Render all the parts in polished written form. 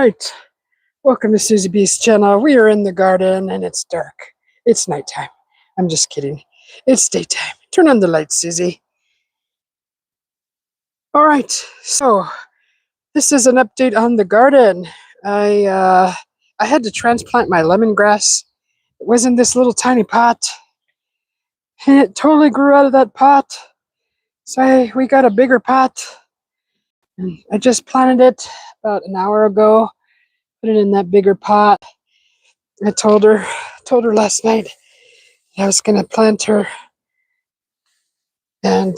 right, welcome to Susie B's channel. We are in the garden and it's dark. It's nighttime. I'm just kidding. It's daytime. Turn on the lights, Susie. All right, so this is an update on the garden. I had to transplant my lemongrass. It was in this little tiny pot, and it totally grew out of that pot. So we got a bigger pot. And I just planted it about an hour ago. Put it in that bigger pot. I told her last night I was gonna plant her, and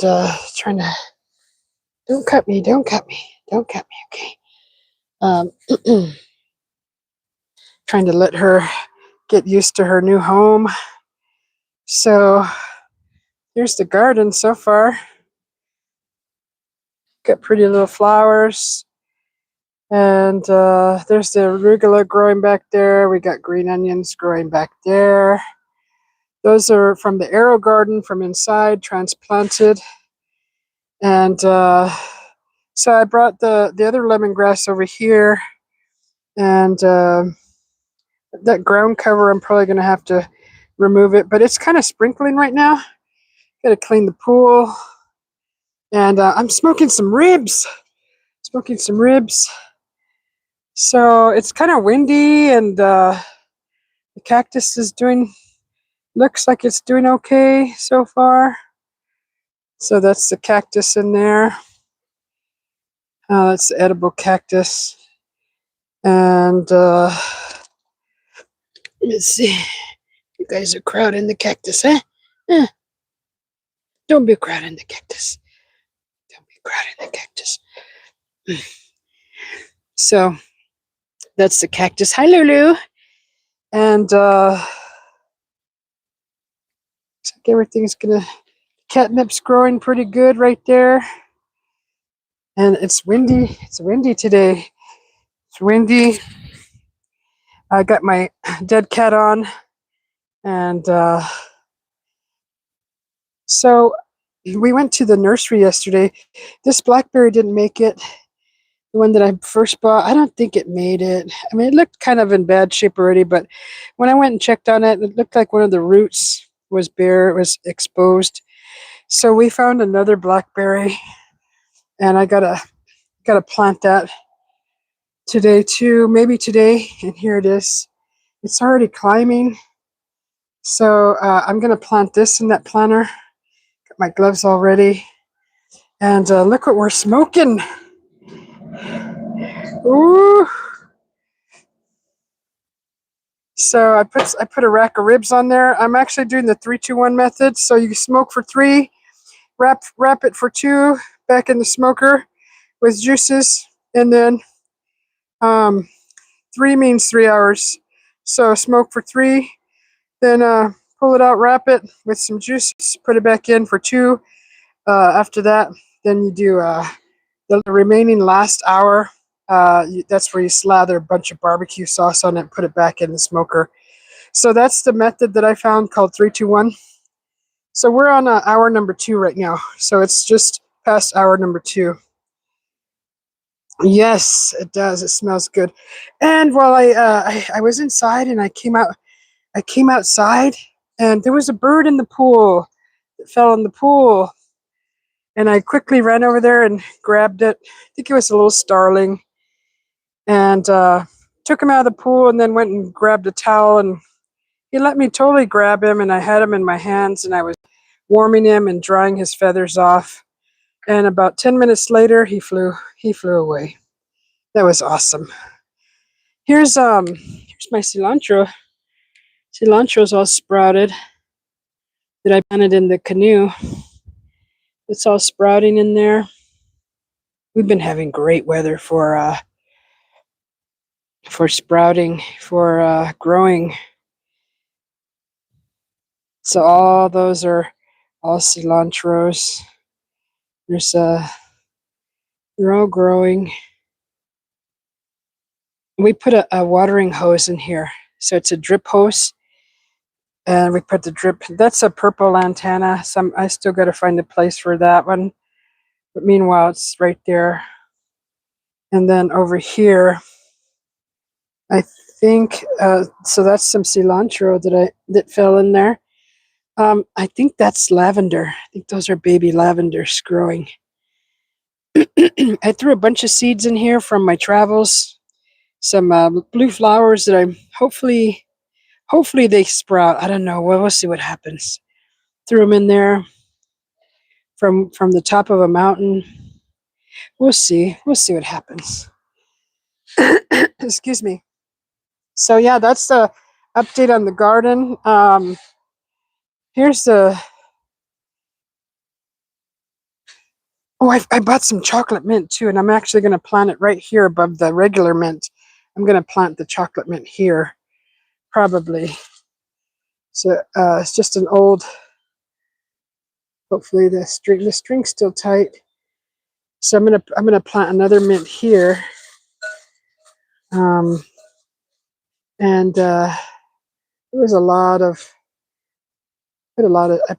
trying to don't cut me, okay. Um, trying to let her get used to her new home. So here's the garden so far. Got pretty little flowers, and there's the arugula growing back there. We got green onions growing back there. Those are from the arrow garden from inside, transplanted. And so I brought the other lemongrass over here, and that ground cover I'm probably going to have to remove it, but it's kind of sprinkling right now. Got to clean the pool, and I'm smoking some ribs. So it's kind of windy, and the cactus is looks like it's doing okay so far. So that's the cactus in there. That's the edible cactus. And let's see. You guys are crowding the cactus, huh? Don't be crowding the cactus. So that's the cactus. Hi, Lulu. And looks like everything's gonna. Catnip's growing pretty good right there. And it's windy. It's windy today. It's windy. I got my dead cat on, and so we went to the nursery yesterday. This blackberry didn't make it. The one that I first bought, I don't think it made it. I mean, it looked kind of in bad shape already, but when I went and checked on it, it looked like one of the roots was bare. It was exposed. So we found another blackberry, and I gotta plant that today too, maybe today. And here it is. It's already climbing. So I'm gonna plant this in that planter. Got my gloves all ready, and look what we're smoking. Ooh! So I put a rack of ribs on there. I'm actually doing the 3-2-1 method. So you smoke for 3, wrap it for 2, back in the smoker with juices, and then 3 means 3 hours. So smoke for 3, then pull it out, wrap it with some juices, put it back in for 2. After that, then you do the remaining last hour. That's where you slather a bunch of barbecue sauce on it and put it back in the smoker. So that's the method that I found called 3-2-1. So we're on hour number 2 right now. So it's just past hour number 2. Yes, it does. It smells good. And while I was inside, and I came outside, and there was a bird in the pool that fell in the pool. And I quickly ran over there and grabbed it. I think it was a little starling. And took him out of the pool, and then went and grabbed a towel, and he let me totally grab him, and I had him in my hands, and I was warming him and drying his feathers off. And about 10 minutes later, he flew away. That was awesome. Here's my cilantro. Cilantro's all sprouted that I planted in the canoe. It's all sprouting in there. We've been having great weather for sprouting, for growing. So all those are all cilantros. They're all growing. We put a watering hose in here, so it's a drip hose, and we put the drip. That's a purple lantana. I still got to find a place for that one, but meanwhile, it's right there. And then over here, I think so. That's some cilantro that fell in there. I think that's lavender. I think those are baby lavenders growing. I threw a bunch of seeds in here from my travels. Some blue flowers that I'm hopefully they sprout. I don't know. Well, we'll see what happens. Threw them in there from the top of a mountain. We'll see. We'll see what happens. Excuse me. So yeah, that's the update on the garden. Here's the. Oh, I bought some chocolate mint too, and I'm actually going to plant it right here above the regular mint. I'm going to plant the chocolate mint here, probably. So it's just an old. Hopefully the string's still tight. So I'm gonna plant another mint here. And there was a lot of I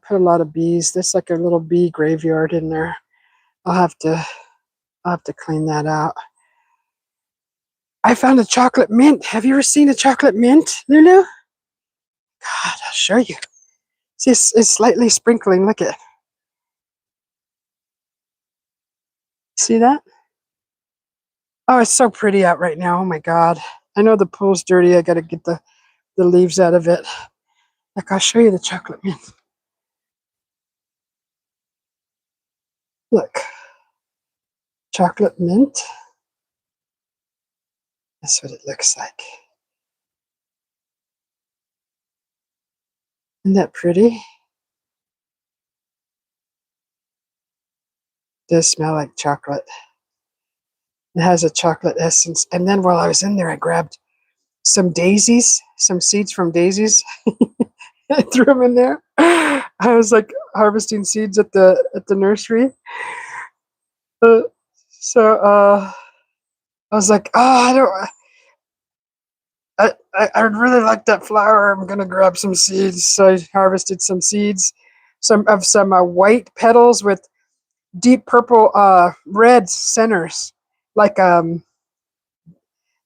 put a lot of bees. There's like a little bee graveyard in there. I'll have to clean that out. I found a chocolate mint. Have you ever seen a chocolate mint, Lulu? God, I'll show you. See, it's slightly sprinkling. Look at it. See that? Oh, it's so pretty out right now. Oh my God. I know the pool's dirty. I got to get the leaves out of it. Like, I'll show you the chocolate mint. Look. Chocolate mint. That's what it looks like. Isn't that pretty? It does smell like chocolate. It has a chocolate essence. And then while I was in there, I grabbed some daisies, some seeds from daisies. I threw them in there. I was like harvesting seeds at the nursery. Uh, so I was like, oh, I really like that flower. I'm gonna grab some seeds. So I harvested some seeds, some white petals with deep purple red centers, like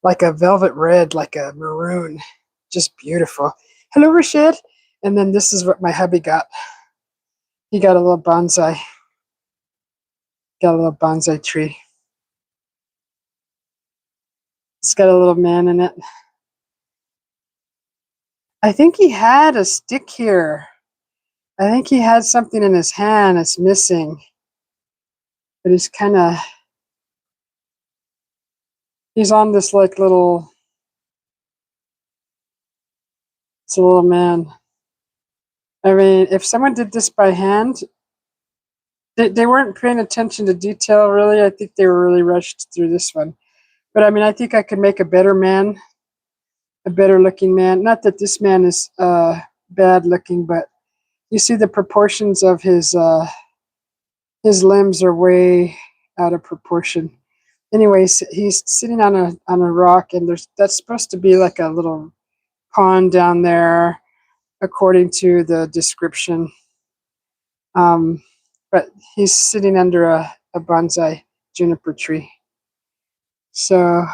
like a velvet red, like a maroon, just beautiful. Hello, Rashid. And then this is what my hubby got. He got a little bonsai. Got a little bonsai tree. It's got a little man in it. I think he had a stick here. I think he had something in his hand. It's missing. But he's on this like little, it's a little man. I mean, if someone did this by hand, they weren't paying attention to detail, really. I think they were really rushed through this one. But I mean, I think I could make a better man, a better looking man. Not that this man is bad looking, but you see the proportions of his limbs are way out of proportion. Anyways, he's sitting on a rock, and that's supposed to be like a little pond down there, according to the description. But he's sitting under a bonsai juniper tree. So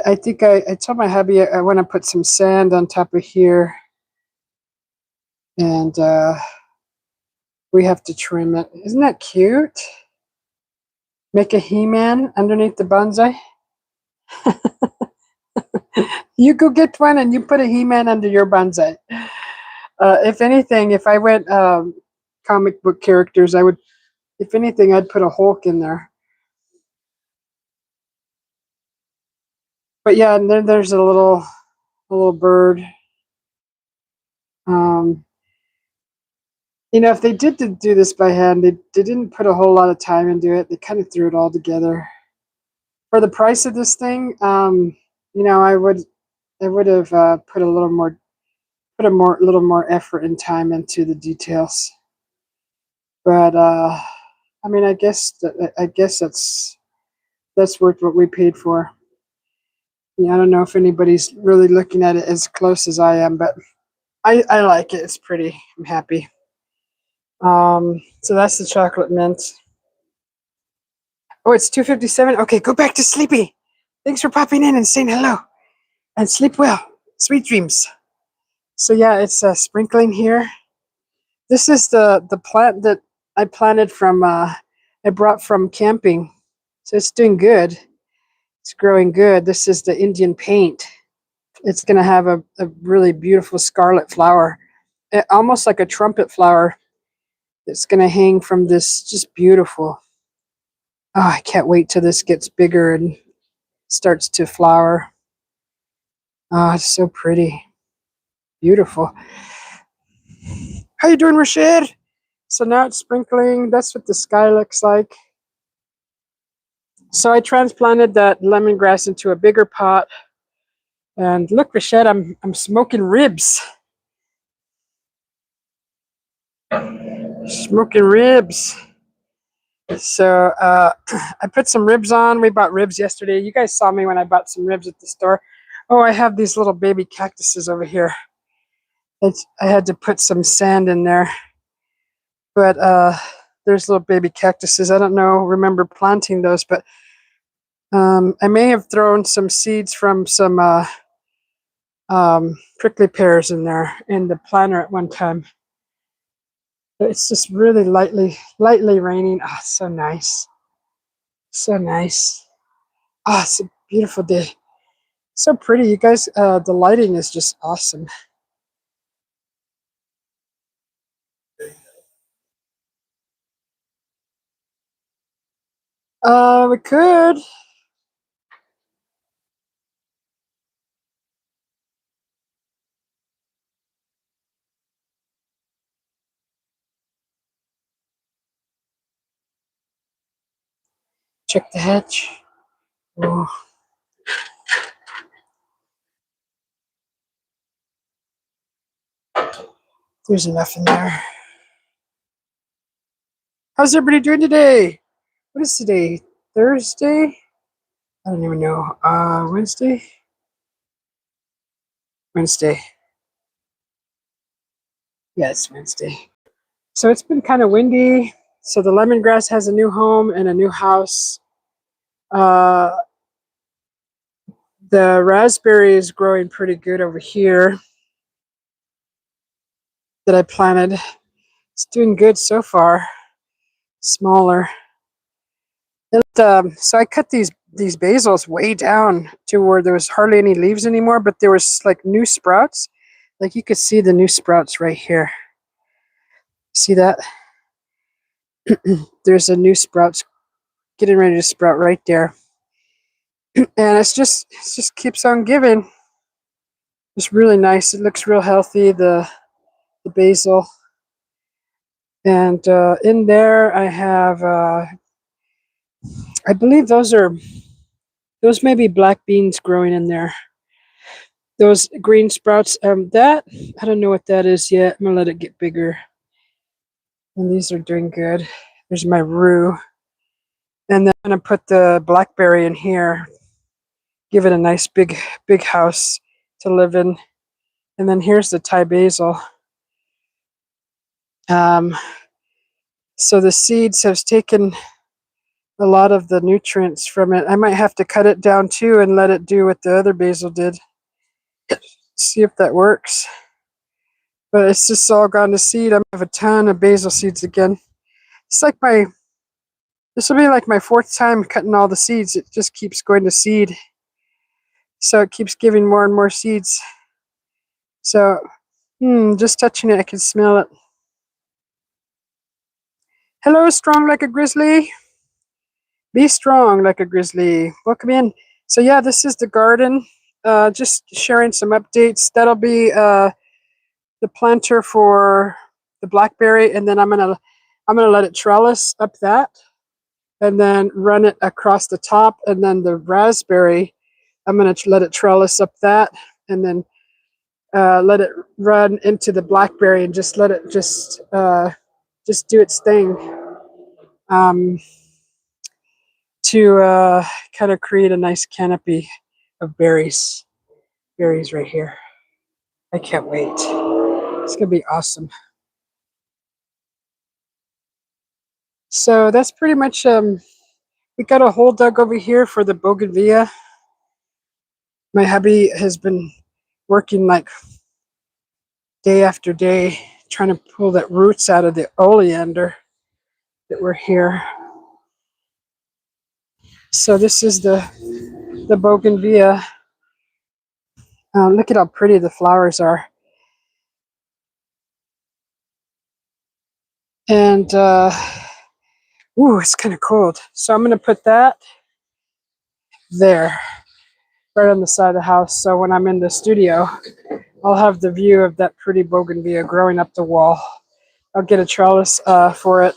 I think I told my hubby I want to put some sand on top of here, and we have to trim it. Isn't that cute? Make a He-Man underneath the bonsai. You go get one and you put a He-Man under your bonsai. If anything, if I went comic book characters, I would. If anything, I'd put a Hulk in there. But yeah, and then there's a little bird. If they did do this by hand, they didn't put a whole lot of time into it. They kind of threw it all together. For the price of this thing, I would have put a little more effort and time into the details. But I mean, I guess that's worth what we paid for. Yeah, I don't know if anybody's really looking at it as close as I am, but I like it. It's pretty. I'm happy. So that's the chocolate mint. Oh, it's 2:57. Okay, go back to sleepy. Thanks for popping in and saying hello. And sleep well. Sweet dreams. So yeah, it's sprinkling here. This is the plant that I planted from I brought from camping. So it's doing good. It's growing good. This is the Indian paint. It's going to have a really beautiful scarlet flower, almost like a trumpet flower. It's going to hang from this, just beautiful. Oh, I can't wait till this gets bigger and starts to flower. Oh, it's so pretty. Beautiful. How you doing, Rashid? So now it's sprinkling. That's what the sky looks like. So I transplanted that lemongrass into a bigger pot. And look, Rashid, I'm smoking ribs. Smoking ribs. So I put some ribs on. We bought ribs yesterday. You guys saw me when I bought some ribs at the store. Oh, I have these little baby cactuses over here. I had to put some sand in there. But there's little baby cactuses. I don't remember planting those, but I may have thrown some seeds from some prickly pears in there in the planter at one time. But it's just really lightly raining. Ah, so nice. So nice. Ah, it's a beautiful day. So pretty. You guys, the lighting is just awesome. We could. Check the hatch. Oh, there's enough in there. How's everybody doing today? What is today? Thursday? I don't even know. Wednesday? Wednesday. Yeah, it's Wednesday. So it's been kind of windy. So the lemongrass has a new home and a new house. Uh, the raspberry is growing pretty good over here that I planted. It's doing good so far. Smaller. So I cut these basils way down to where there was hardly any leaves anymore, but there was like new sprouts. Like you could see the new sprouts right here. See that? There's a new sprouts getting ready to sprout right there. And it just keeps on giving. It's really nice. It looks real healthy, the basil. And in there I have I believe those may be black beans growing in there. Those green sprouts, that I don't know what that is yet. I'm gonna let it get bigger. And these are doing good. There's my rue. And then I'm gonna put the blackberry in here. Give it a nice big house to live in. And then here's the Thai basil. So the seeds have taken a lot of the nutrients from it. I might have to cut it down too and let it do what the other basil did. See if that works. But it's just all gone to seed. I have a ton of basil seeds again. It's like this will be like my fourth time cutting all the seeds. It just keeps going to seed. So it keeps giving more and more seeds. So, just touching it, I can smell it. Hello, strong like a grizzly. Be strong like a grizzly. Welcome in. So yeah, this is the garden. Just sharing some updates. That'll be the planter for the blackberry, and then I'm gonna let it trellis up that, and then run it across the top, and then the raspberry, I'm gonna let it trellis up that, and then let it run into the blackberry, and just let it just do its thing. To kind of create a nice canopy of berries. Berries right here. I can't wait. It's going to be awesome. So that's pretty much, we got a hole dug over here for the bougainvillea. My hubby has been working like day after day trying to pull that roots out of the oleander that were here. So this is the bougainvillea. Look at how pretty the flowers are. And ooh, it's kind of cold. So I'm going to put that there, right on the side of the house. So when I'm in the studio, I'll have the view of that pretty bougainvillea growing up the wall. I'll get a trellis for it.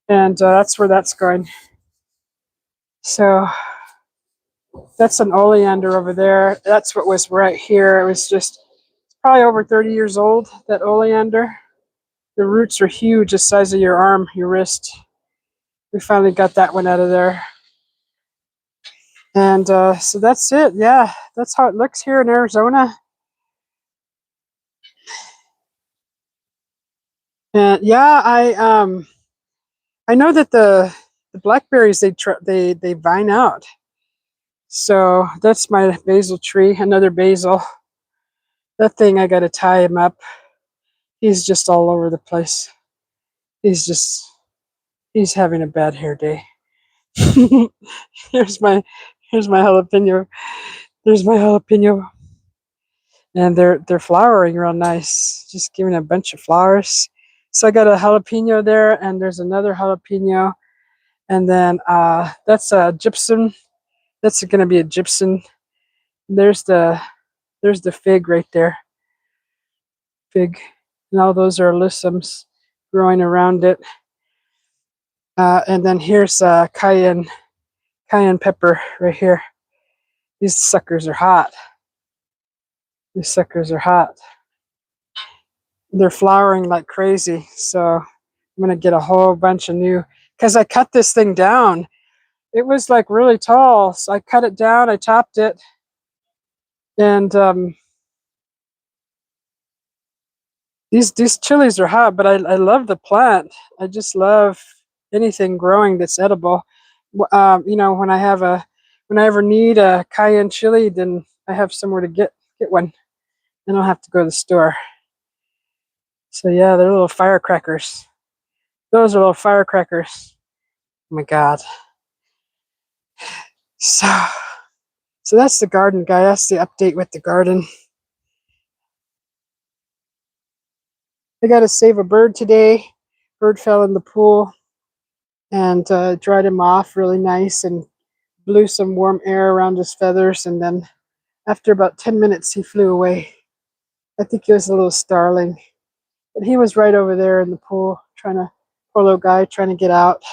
And that's where that's going. So that's an oleander over there. That's what was right here. It was just probably over 30 years old, that oleander. The roots are huge, the size of your arm, your wrist. We finally got that one out of there. And so that's it. Yeah, that's how it looks here in Arizona. And yeah, I know that the blackberries they vine out. So that's my basil tree, another basil. That thing I got to tie him up. He's just all over the place. He's having a bad hair day. here's my here's my jalapeno. There's my jalapeno. And they're flowering real nice. Just giving a bunch of flowers. So I got a jalapeno there, and there's another jalapeno, and then that's a gypsum. That's going to be a gypsum. There's the fig right there. Fig, and all those are alyssums growing around it. And then here's cayenne pepper right here. These suckers are hot. These suckers are hot. They're flowering like crazy. So I'm gonna get a whole bunch of new, because I cut this thing down. It was like really tall, so I cut it down. I topped it, and these chilies are hot. But I love the plant. I just love anything growing that's edible. You know, when I ever need a cayenne chili, then I have somewhere to get one. I don't have to go to the store. So yeah, they're little firecrackers. Those are little firecrackers. Oh my God. So that's the garden, guy. That's the update with the garden. I got to save a bird today. Bird fell in the pool, and dried him off really nice and blew some warm air around his feathers. And then after about 10 minutes, he flew away. I think he was a little starling. But he was right over there in the pool, poor little guy, trying to get out.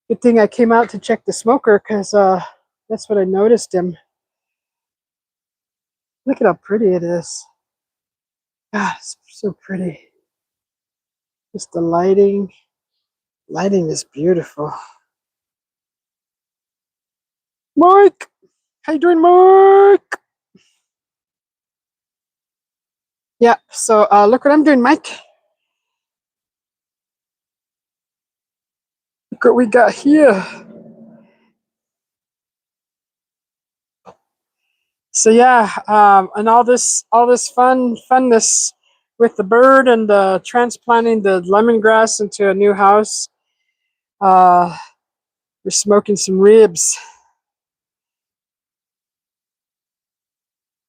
Good thing I came out to check the smoker, because that's what I noticed him. Look at how pretty it is. God, it's so pretty. Just the lighting. Lighting is beautiful. Mike! How you doing, Mike? Yeah, so look what I'm doing, Mike. Look what we got here. So yeah, and all this funness with the bird and transplanting the lemongrass into a new house. We're smoking some ribs.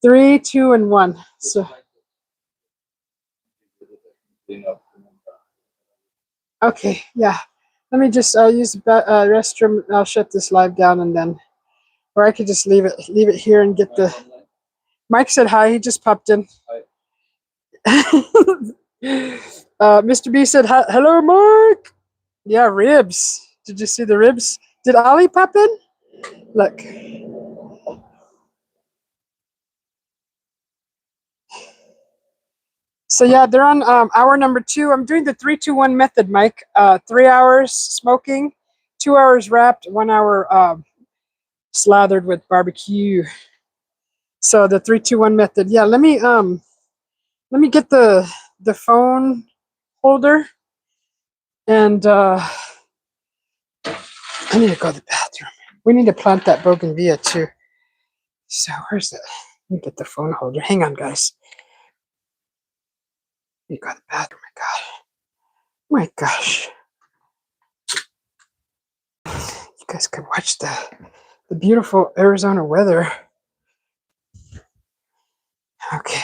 3, 2, and 1. So okay, yeah. Let me just use the restroom. I'll shut this live down, and then, or I could just leave it here and get the. Mike said hi. He just popped in. Mr. B said hello, Mark. Yeah, ribs. Did you see the ribs? Did Ollie pop in? Look. So yeah, they're on hour number 2. I'm doing the 3-2-1 method, Mike. 3 hours smoking, 2 hours wrapped, 1 hour slathered with barbecue. So the 3-2-1 method. Yeah, let me get the phone holder, and I need to go to the bathroom. We need to plant that bougainvillea too. So where's the? Let me get the phone holder. Hang on, guys. You got the bathroom. My gosh. You guys can watch the beautiful Arizona weather. Okay.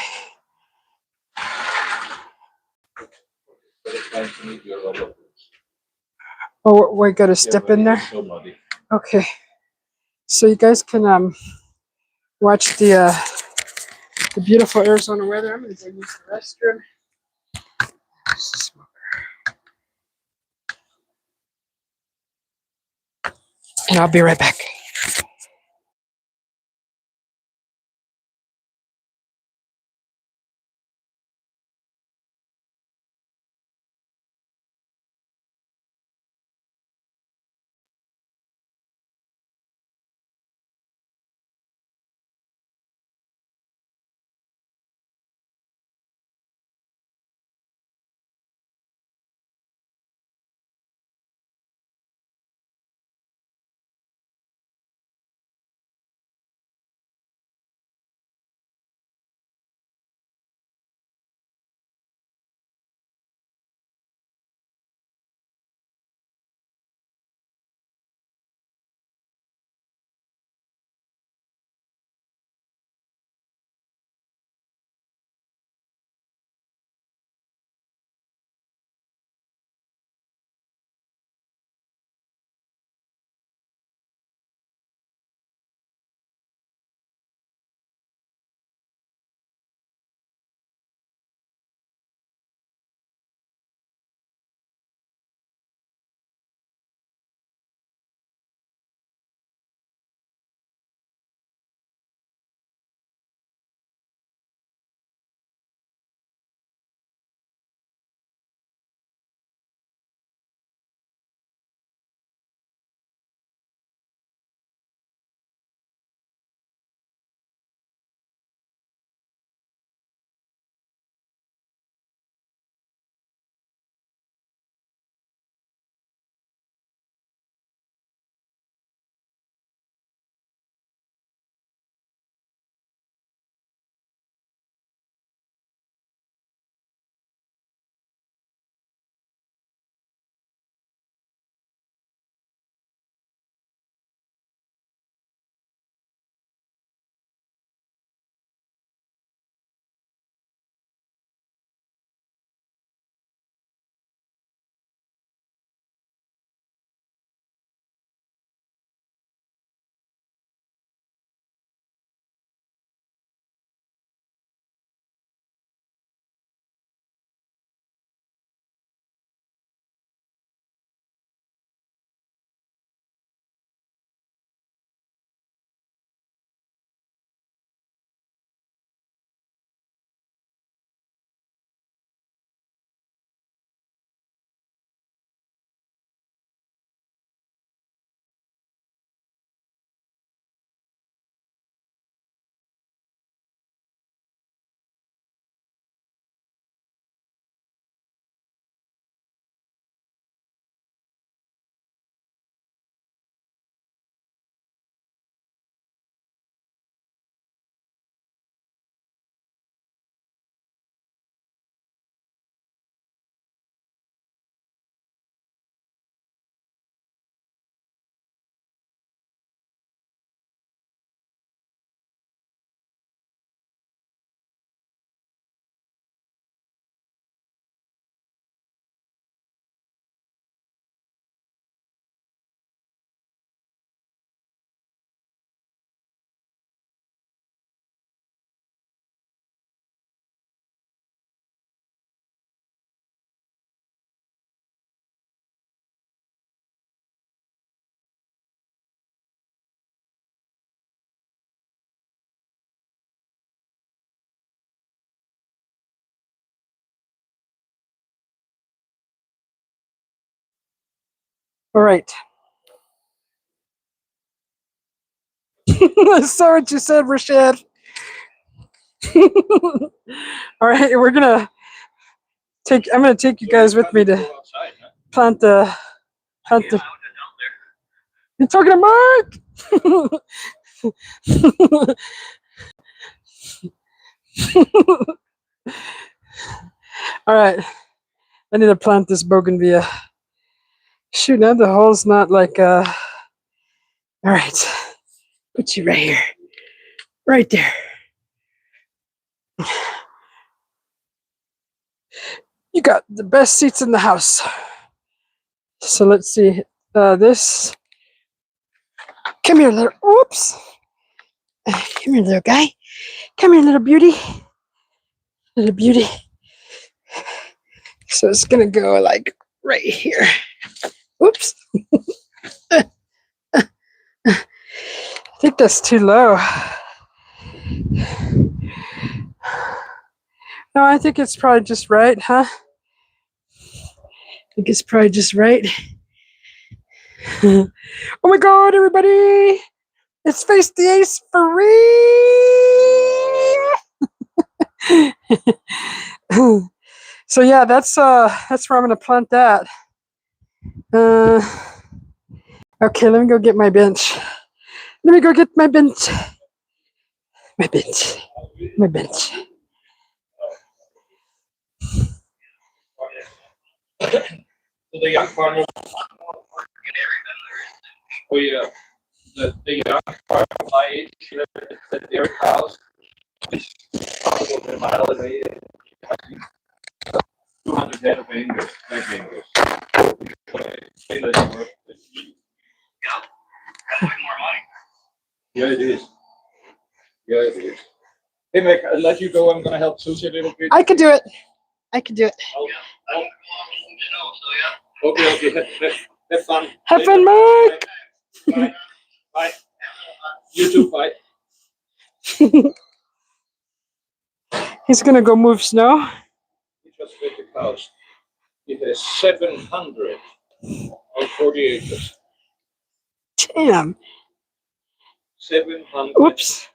Oh, we got to step in there. Okay. So you guys can watch the beautiful Arizona weather. I'm gonna go use the restroom. And I'll be right back. All right. I saw what you said, Rashad. All right, I'm gonna take you guys with me to plant the. You're talking to Mark. All right, I need to plant this bougainvillea. Shoot, now the hole's not like all right, put you right here, right there. You got the best seats in the house. So let's see, this. Come here, little. Whoops. Come here, little guy. Come here, little beauty. Little beauty. So it's gonna go like right here. Oops. I think that's too low. No, I think it's probably just right, huh? I think it's probably just right. Oh my god, everybody! It's Face the Ace for real! So yeah, that's where I'm gonna plant that. Okay, let me go get my bench. Let me go get my bench. My bench. My bench. The young farmers, the young farmer my age, at their house, is probably a mile away. 200 head of English, black English. Yeah, it is. Yeah, it is. Hey, Mick, I'll let you go. I'm going to help Susie a little bit. I could do it. I could do it. Okay. Have fun. Have fun, Mark. Bye. Bye. You too. Bye. He's gonna go move snow. He just with the cows. It has 740 acres. Damn. 700. Oops.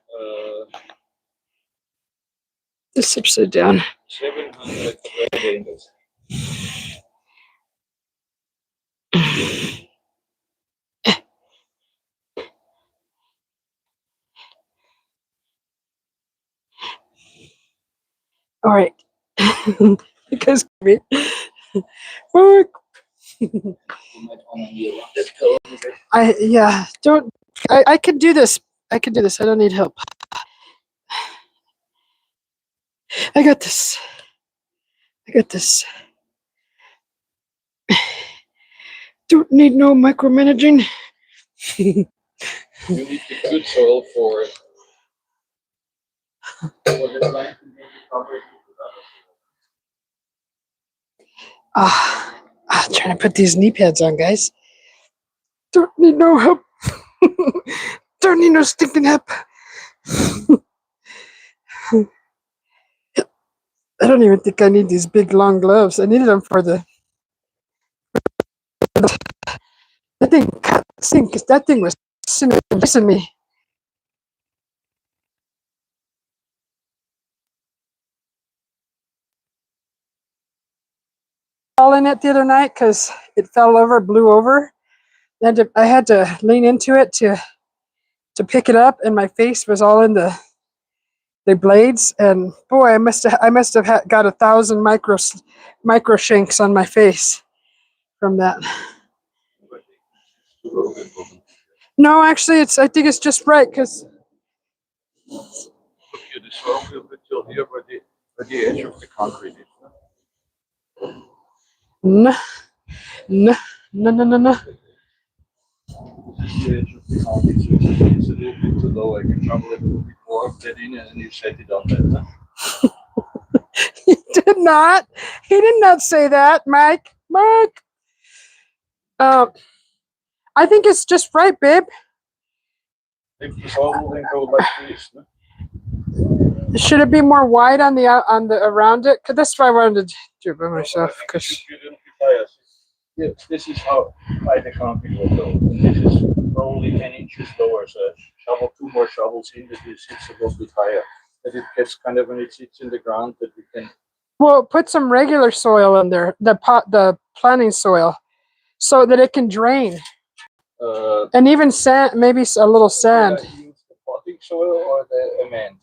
This upside down. 700 acres. All right. Because me. Mark. Yeah. Don't. I can do this. I can do this. I don't need help. I got this. I got this. Don't need no micromanaging. You need the good soil for it. Trying to put these knee pads on, guys. Don't need no help. Don't need no stinking help. I don't even think I need these big long gloves. I needed them for the. That thing cut sink. That thing was missing me. All in it the other night because it fell over, blew over. I had to lean into it to pick it up, and my face was all in the blades. And boy, I must have got 1,000 micro shanks on my face from that. No, actually, I think it's just right because. The soil will be till here where the edge of the concrete is. No. The edge of the concrete, so it's a little bit too low. I can jump a little bit more of that in, and then you set it on that. He did not. He did not say that, Mike. Mike. I think it's just right, babe. If the soil will then go like this. No? Should it be more wide on the around it? Cause that's why I wanted to do it by myself. Cause yeah, this is how high the concrete will go. This is probably 10 inches lower. So shovel 2 more shovels in that it sits a little bit higher. That it gets kind of when it sits in the ground that we can. Well, put some regular soil in there, the planting soil, so that it can drain. And even sand, maybe a little sand. organic soil or the amend?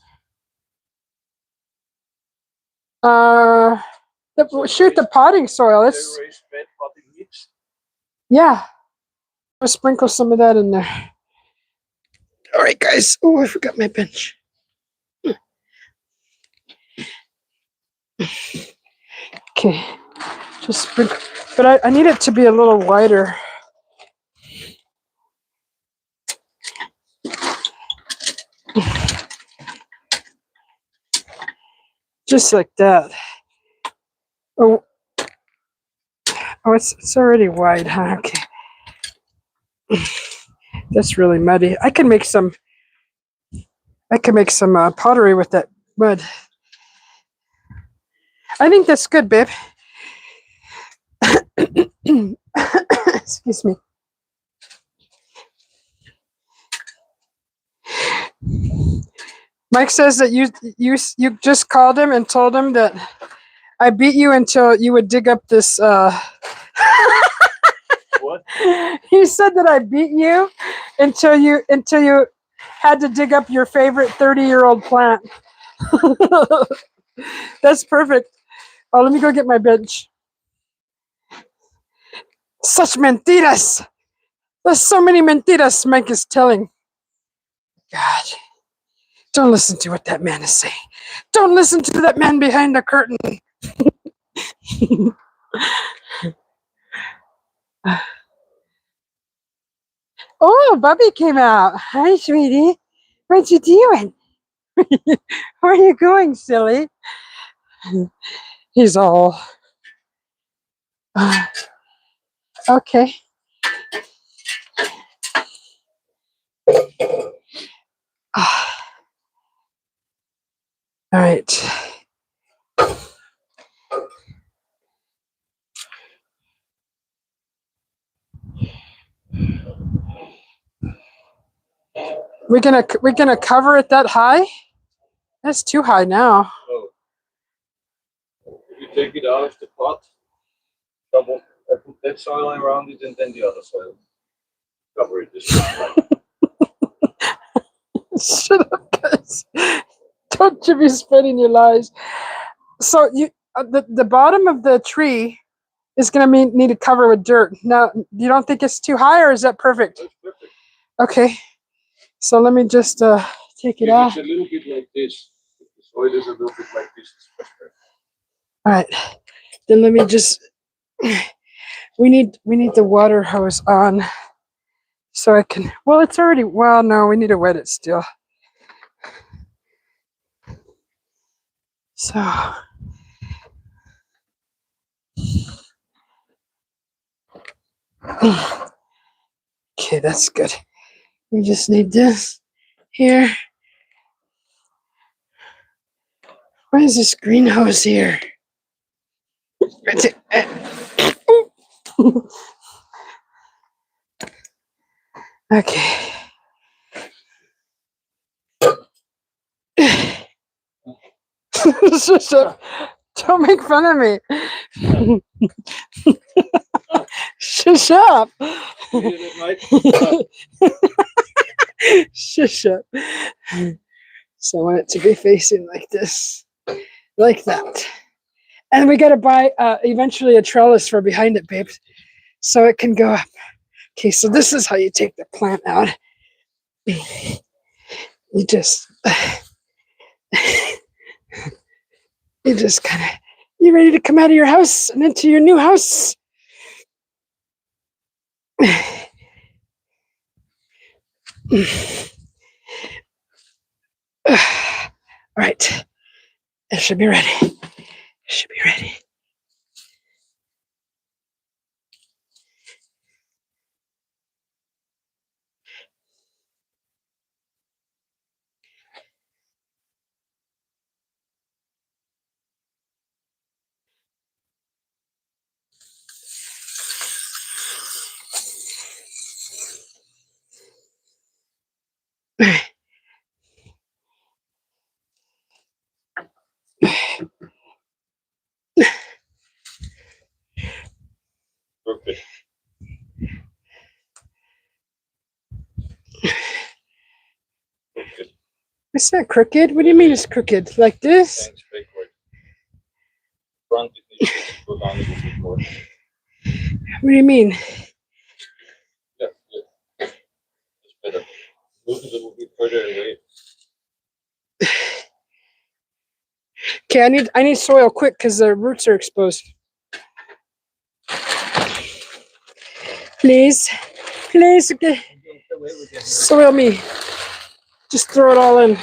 Shoot, the potting soil. It's The raised bed potting mix. yeah. I'll sprinkle some of that in there. All right, guys. Oh, I forgot my bench. Okay, just sprinkle. But I need it to be a little wider. Just like that. Oh, it's already wide, huh? Okay. That's really muddy. I can make some pottery with that mud. I think that's good, babe. Excuse me. Mike says that you just called him and told him that I beat you until you would dig up this. What? He said that I beat you until you had to dig up your favorite 30-year-old plant. That's perfect. Oh, let me go get my bench. Such mentiras. There's so many mentiras Mike is telling. God. Don't listen to what that man is saying. Don't listen to that man behind the curtain. Oh, Bubby came out. Hi, sweetie. What you doing? Where are you going, silly? He's all... okay. All right. We're gonna cover it that high? That's too high now. So you take it out of the pot, double, I put that soil around it and then the other soil. Cover it this way. Shut up, guys. Don't you be spreading your lies. So you the bottom of the tree is gonna need to cover with dirt. Now, you don't think it's too high, or is that perfect? That's perfect. Okay. So let me just take it If off. it's a little bit like this, if the soil is a little bit like this, it's perfect. All right. Then let me just. We need the water hose on, so I can. Well, it's already. Well, no, we need to wet it still. So. Okay, that's good. We just need this here. Why is this green hose here? Okay. Shush up. Don't make fun of me. Shush up. Shush up. So I want it to be facing like this. Like that. And we got to buy eventually a trellis for behind it, babe, so it can go up. Okay, so this is how you take the plant out. You just kind of, you ready to come out of your house and into your new house? All right, it should be ready. It should be ready. It's not crooked. What do you mean it's crooked? Like this? Thanks, backward. Front it needs to go down a little bit more. What do you mean? Yeah, yeah. That's better. Move it a little bit further away. Okay, I need soil quick because the roots are exposed. Please, please, okay. Soil me. Just throw it all in.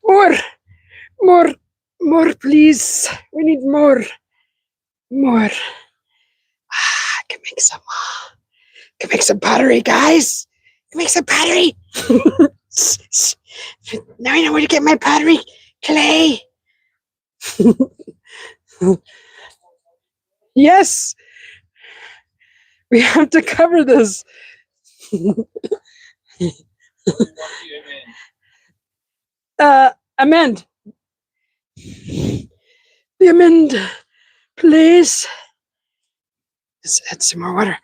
All right. More, please. We need more. More. I can make some. Can make some pottery, guys. Can make some pottery. Now I know where to get my pottery clay. Yes, we have to cover this. Amend. The amend, please. Let's add some more water.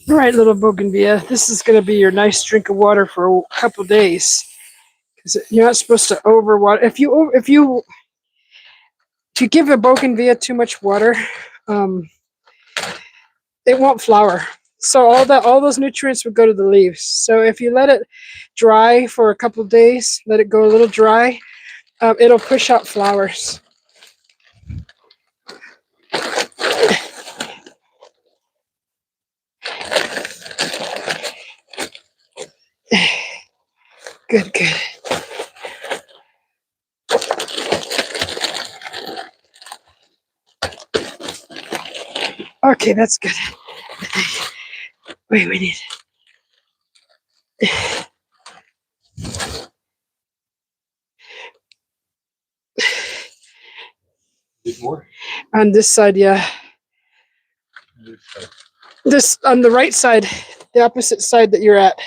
All right, little bougainvillea, this is going to be your nice drink of water for a couple days. Because you're not supposed to overwater. If you give a bougainvillea too much water, it won't flower. So all those nutrients would go to the leaves. So if you let it dry for a couple days, let it go a little dry, it'll push out flowers. Good, good. Okay, that's good. Wait, we need. Bit more? On this side, yeah. This on the right side, the opposite side that you're at.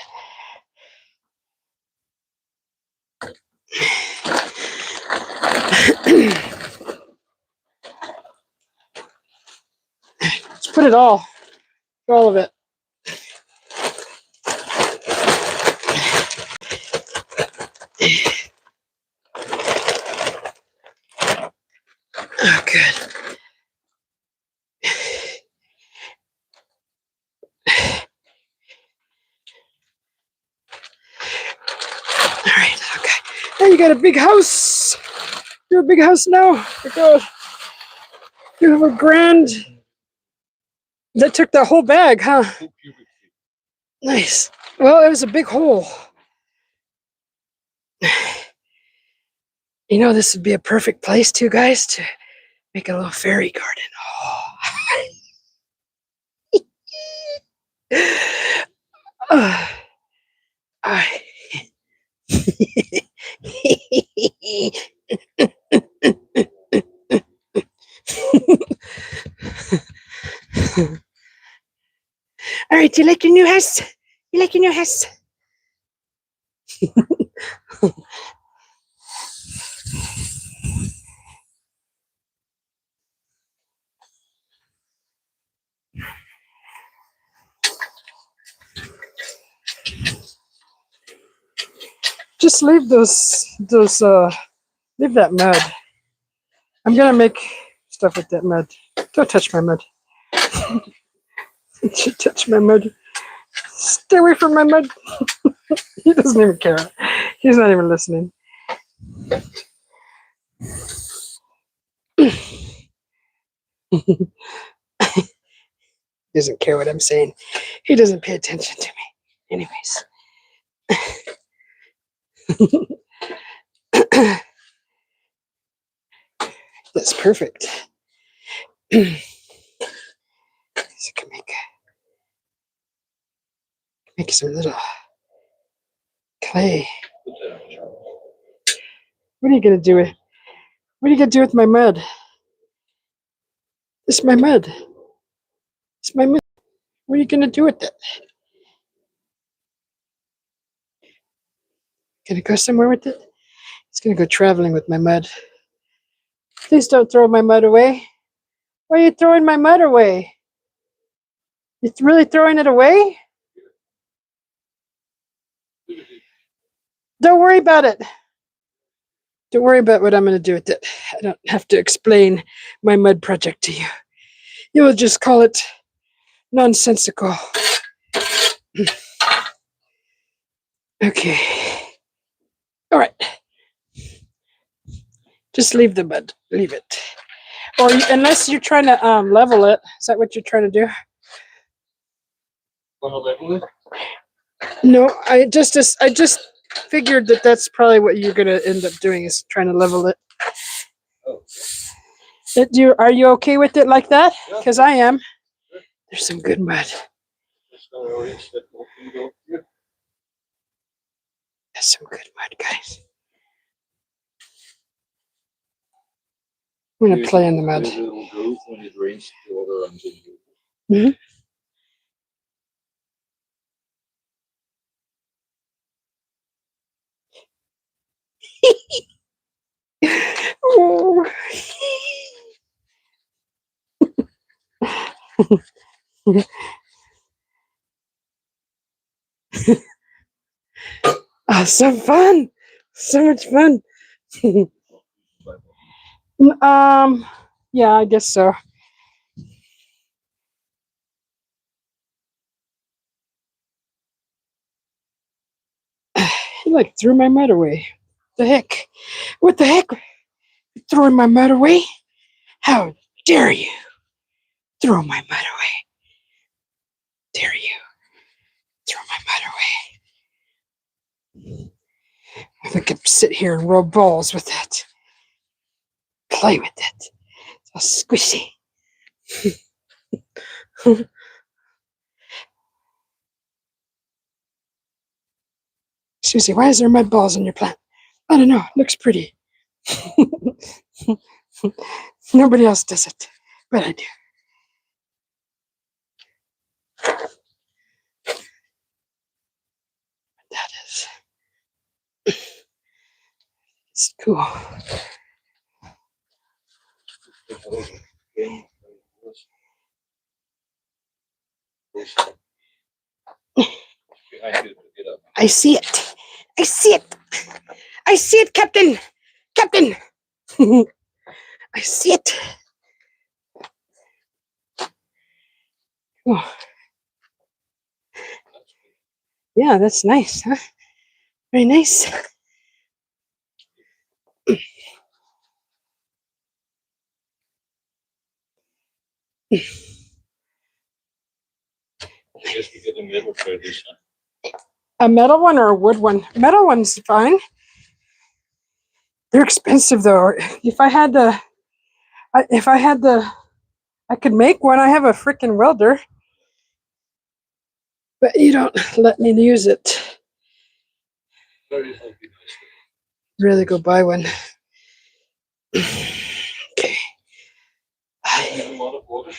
Let's put it all of it. Oh, good. All right, okay. Now you got a big house. You're a big house now. You have a grand. That took the whole bag, huh? Nice. Well, it was a big hole. You know, this would be a perfect place, too, guys, to make a little fairy garden. Oh. All right, do you like your new house? You like your new house? Just leave leave that mud. I'm gonna make stuff with that mud. Don't touch my mud. Don't you touch my mud. Stay away from my mud. He doesn't even care. He's not even listening. He doesn't care what I'm saying. He doesn't pay attention to me. Anyways. That's perfect. So I can make some little clay. What are you gonna do with? What are you gonna do with my mud? This is my mud. It's my mud. What are you gonna do with it? Gonna go somewhere with it? It's gonna go traveling with my mud. Please don't throw my mud away. Why are you throwing my mud away? You're really throwing it away? Don't worry about it. Don't worry about what I'm going to do with it. I don't have to explain my mud project to you. You will just call it nonsensical. Okay. All right. Just leave the mud. Leave it. Or unless you're trying to level it. Is that what you're trying to do? Want to level it? No, I just figured that that's probably what you're going to end up doing is trying to level it. Oh. Are you okay with it like that? Yeah. Because I am. There's some good mud. Just gonna arrange that little thing over here. That's some good mud, guys. I'm going to play in the mud. There's a little groove when it rains, the water runs in here. Mm-hmm. Oh. Oh, so fun. So much fun. Yeah, I guess so. He like threw my mud away. The heck? What the heck? You're throwing my mud away? How dare you throw my mud away? Dare you throw my mud away? If I could sit here and rub balls with it, play with it. It's all squishy. Susie, why is there mud balls in your plant? I don't know. It looks pretty. Nobody else does it, but I do. That is. It's cool. I see it. I see it. I see it, Captain. Captain. I see it. Oh. Yeah, that's nice, huh? Very nice. I guess we get a metal for this, huh? A metal one or a wood one? Metal one's fine. They're expensive though. If I had the, I could make one. I have a freaking welder, but you don't let me use it. Really go buy one. Okay. A lot of water.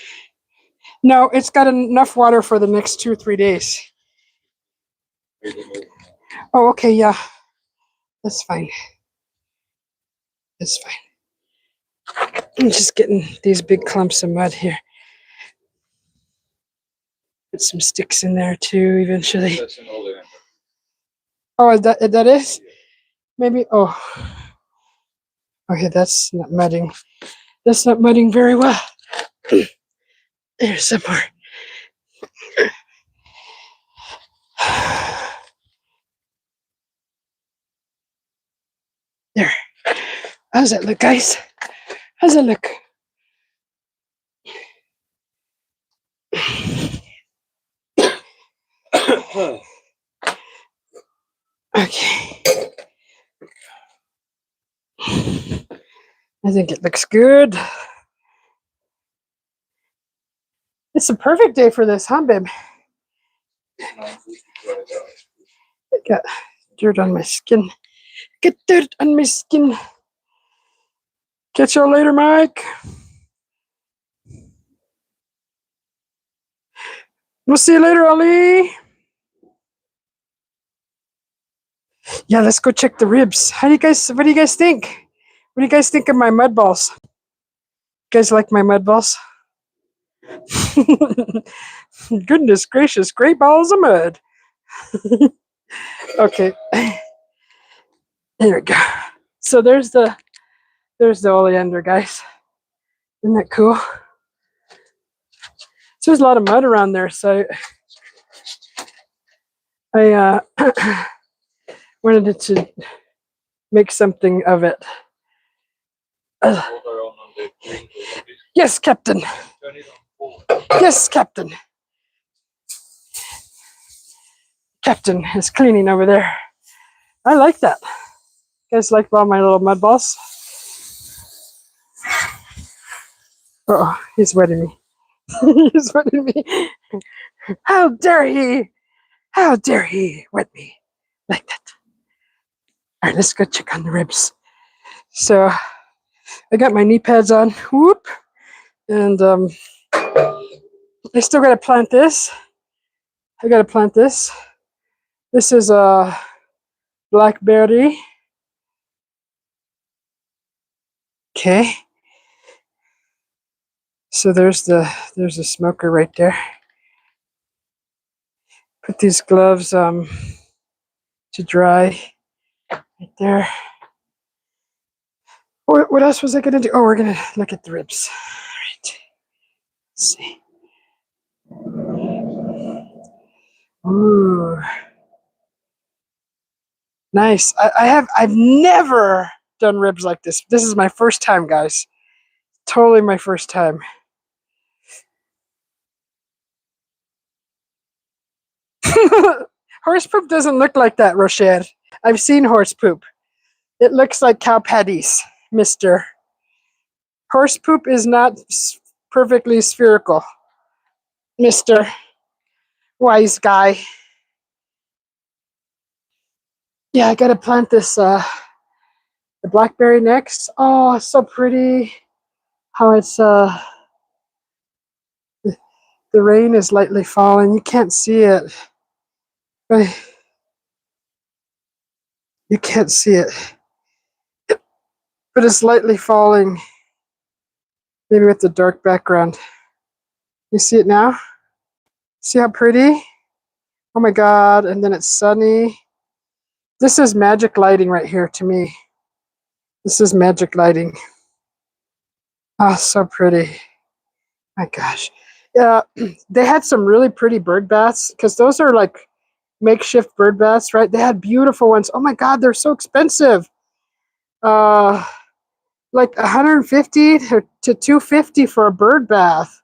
No, it's got enough water for the next 2 or 3 days. Oh, okay, yeah. That's fine. That's fine. I'm just getting these big clumps of mud here. Put some sticks in there too, eventually. That's an oleander. Oh, that is? Maybe, oh. Okay, that's not mudding. That's not mudding very well. There's some more. There. How's that look, guys? How's that look? Okay. I think it looks good. It's a perfect day for this, huh, babe? I got dirt on my skin. Get dirt on my skin. Catch y'all later, Mike. We'll see you later, Ali. Yeah, let's go check the ribs. What do you guys think? What do you guys think of my mud balls? You guys like my mud balls? Goodness gracious, great balls of mud. Okay. There we go. So there's the oleander, guys. Isn't that cool? So there's a lot of mud around there, so I wanted to make something of it. Yes, Captain. Yes, Captain. Captain is cleaning over there. I like that. You guys like all my little mud balls? Oh, he's wetting me. He's wetting me. How dare he? How dare he wet me like that? All right, let's go check on the ribs. So I got my knee pads on. Whoop. And I still got to plant this. I got to plant this. This is a blackberry. Okay. So there's the smoker right there. Put these gloves to dry right there. What else was I gonna do? Oh, we're gonna look at the ribs. All right. Let's see. Ooh. Nice. I've never done ribs like this. This is my first time, guys. Totally my first time. Horse poop doesn't look like that, Rochelle. I've seen horse poop. It looks like cow patties, mister. Horse poop is not perfectly spherical, mister. Wise guy. Yeah, I gotta plant this the blackberry next. Oh, it's so pretty. How it's the rain is lightly falling. You can't see it. But you can't see it. But it's lightly falling. Maybe with the dark background. You see it now? See how pretty? Oh my god, and then it's sunny. This is magic lighting right here to me. This is magic lighting. Oh, so pretty. My gosh. Yeah, they had some really pretty bird baths because those are like makeshift bird baths, right? They had beautiful ones. Oh my god, they're so expensive. Like 150 to 250 for a bird bath.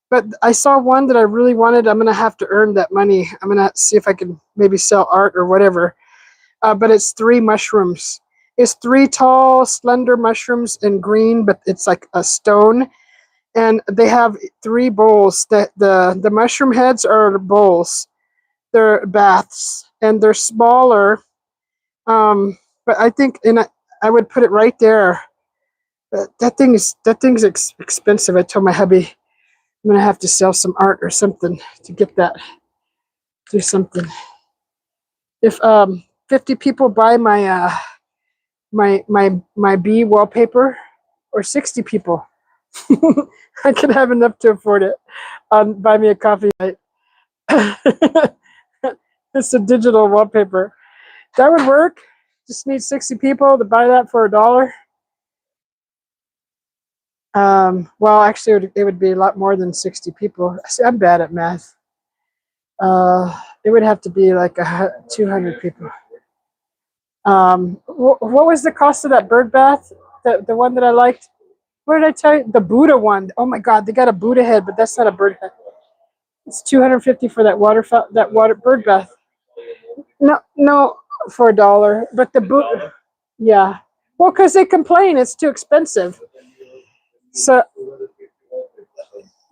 But I saw one that I really wanted. I'm gonna have to earn that money. I'm gonna see if I can maybe sell art or whatever. But it's 3 mushrooms. It's 3 tall, slender mushrooms in green, but it's like a stone. And they have 3 bowls. The mushroom heads are bowls. They're baths, and they're smaller. But I think, I would put it right there. But that thing's expensive. I told my hubby I'm gonna have to sell some art or something to get that. Do something. If 50 people buy my my bee wallpaper, or 60 people, I could have enough to afford it. Buy me a coffee. It's a digital wallpaper. That would work. Just need 60 people to buy that for $1. Well, actually, it would be a lot more than 60 people. See, I'm bad at math. It would have to be like 200 people. What was the cost of that bird bath? The one that I liked? What did I tell you? The Buddha one. Oh my God, they got a Buddha head, but that's not a bird head. It's 250 for that water bird bath. No, for $1. But the Buddha, yeah. Well, because they complain it's too expensive. So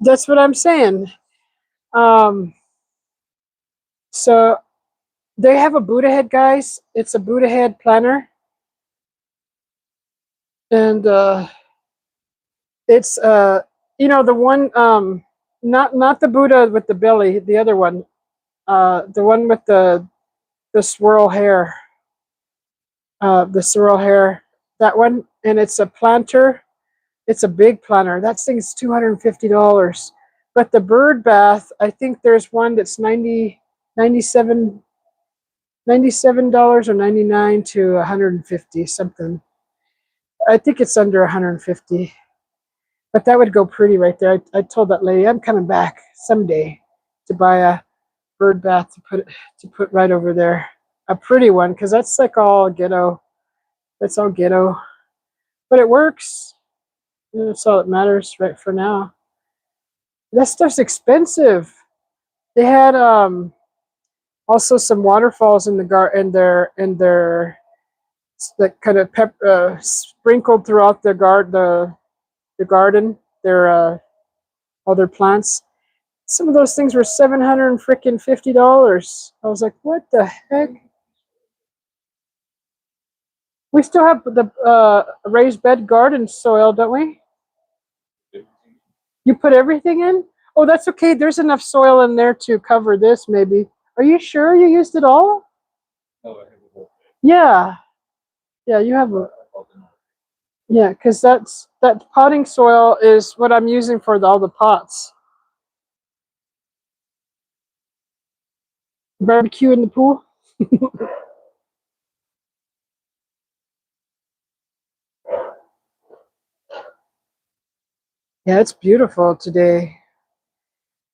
that's what I'm saying. So they have a Buddha head, guys. It's a Buddha head planner. And it's the one not the Buddha with the belly, the other one. The one with the swirl hair. The swirl hair. That one, and it's a planter. It's a big planter. That thing's $250. But the bird bath, I think there's one that's 97 $97 or 99 to 150 something. I think it's under 150. But that would go pretty right there. I told that lady I'm coming back someday to buy a bird bath to put right over there. A pretty one, because that's like all ghetto. That's all ghetto. But it works. That's all that matters right for now. That stuff's expensive. They had also some waterfalls in the in their that kind of sprinkled throughout the garden. Their all their plants. Some of those things were $750. I was like, what the heck? We still have the raised bed garden soil, don't we? You put everything in? Oh, that's okay. There's enough soil in there to cover this, maybe. Are you sure you used it all? No, I have a whole Yeah. Yeah, you have a... Yeah, because that potting soil is what I'm using for all the pots. Barbecue in the pool? Yeah, it's beautiful today.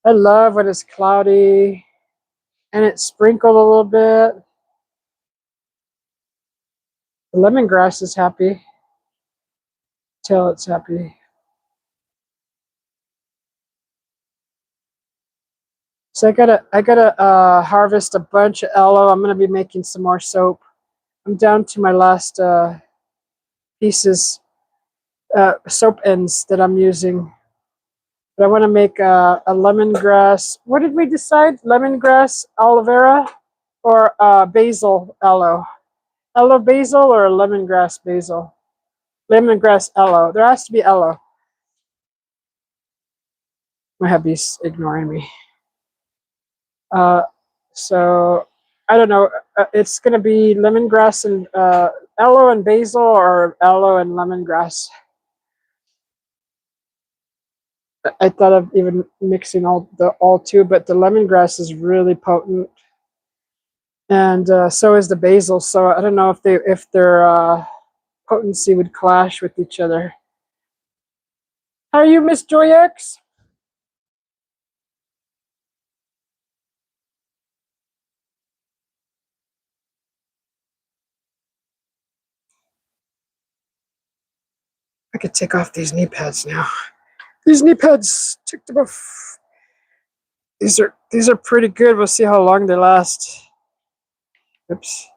I love when it's cloudy and it's sprinkled a little bit. The lemongrass is happy. Tell it's happy. So I gotta harvest a bunch of aloe. I'm gonna be making some more soap. I'm down to my last pieces, soap ends that I'm using. But I want to make a lemongrass. What did we decide? Lemongrass aloe vera or basil aloe? Aloe basil or lemongrass basil? Lemongrass aloe. There has to be aloe. My hubby's ignoring me. Uh, so I don't know. It's gonna be lemongrass and aloe and basil, or aloe and lemongrass. I thought of even mixing all two, but the lemongrass is really potent, and so is the basil. So I don't know if their potency would clash with each other. How are you, Miss Joy X? I could take off these knee pads now. These knee pads took them off. These are pretty good. We'll see how long they last. Oops.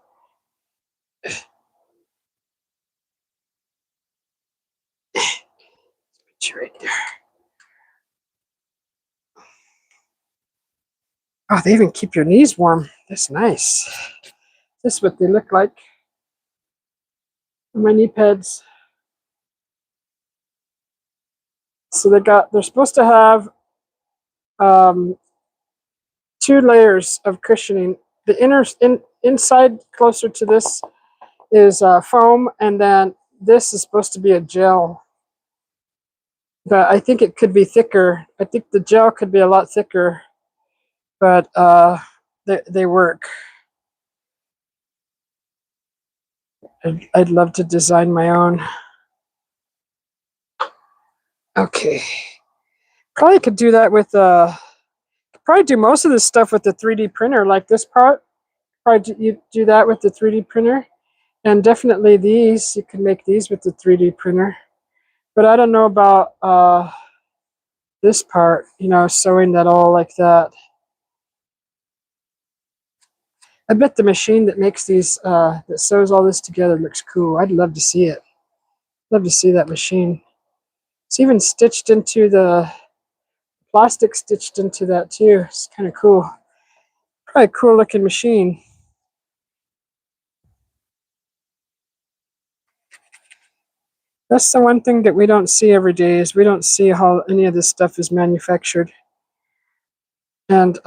Put you right there. Oh, they even keep your knees warm. That's nice. This is what they look like. My knee pads. So they're supposed to have um, 2 layers of cushioning. The inside closer to this is foam, and then this is supposed to be a gel. But I think it could be thicker. I think the gel could be a lot thicker, but they work. I'd love to design my own. Okay. Probably could do that with probably do most of this stuff with the 3D printer, like this part. Probably you do that with the 3D printer. And definitely these, you can make these with the 3D printer. But I don't know about this part, sewing that all like that. I bet the machine that makes these, that sews all this together looks cool. I'd love to see it. Love to see that machine. It's even stitched into the plastic, stitched into that too. It's kind of cool. Probably a cool looking machine. That's the one thing that we don't see every day, is we don't see how any of this stuff is manufactured. And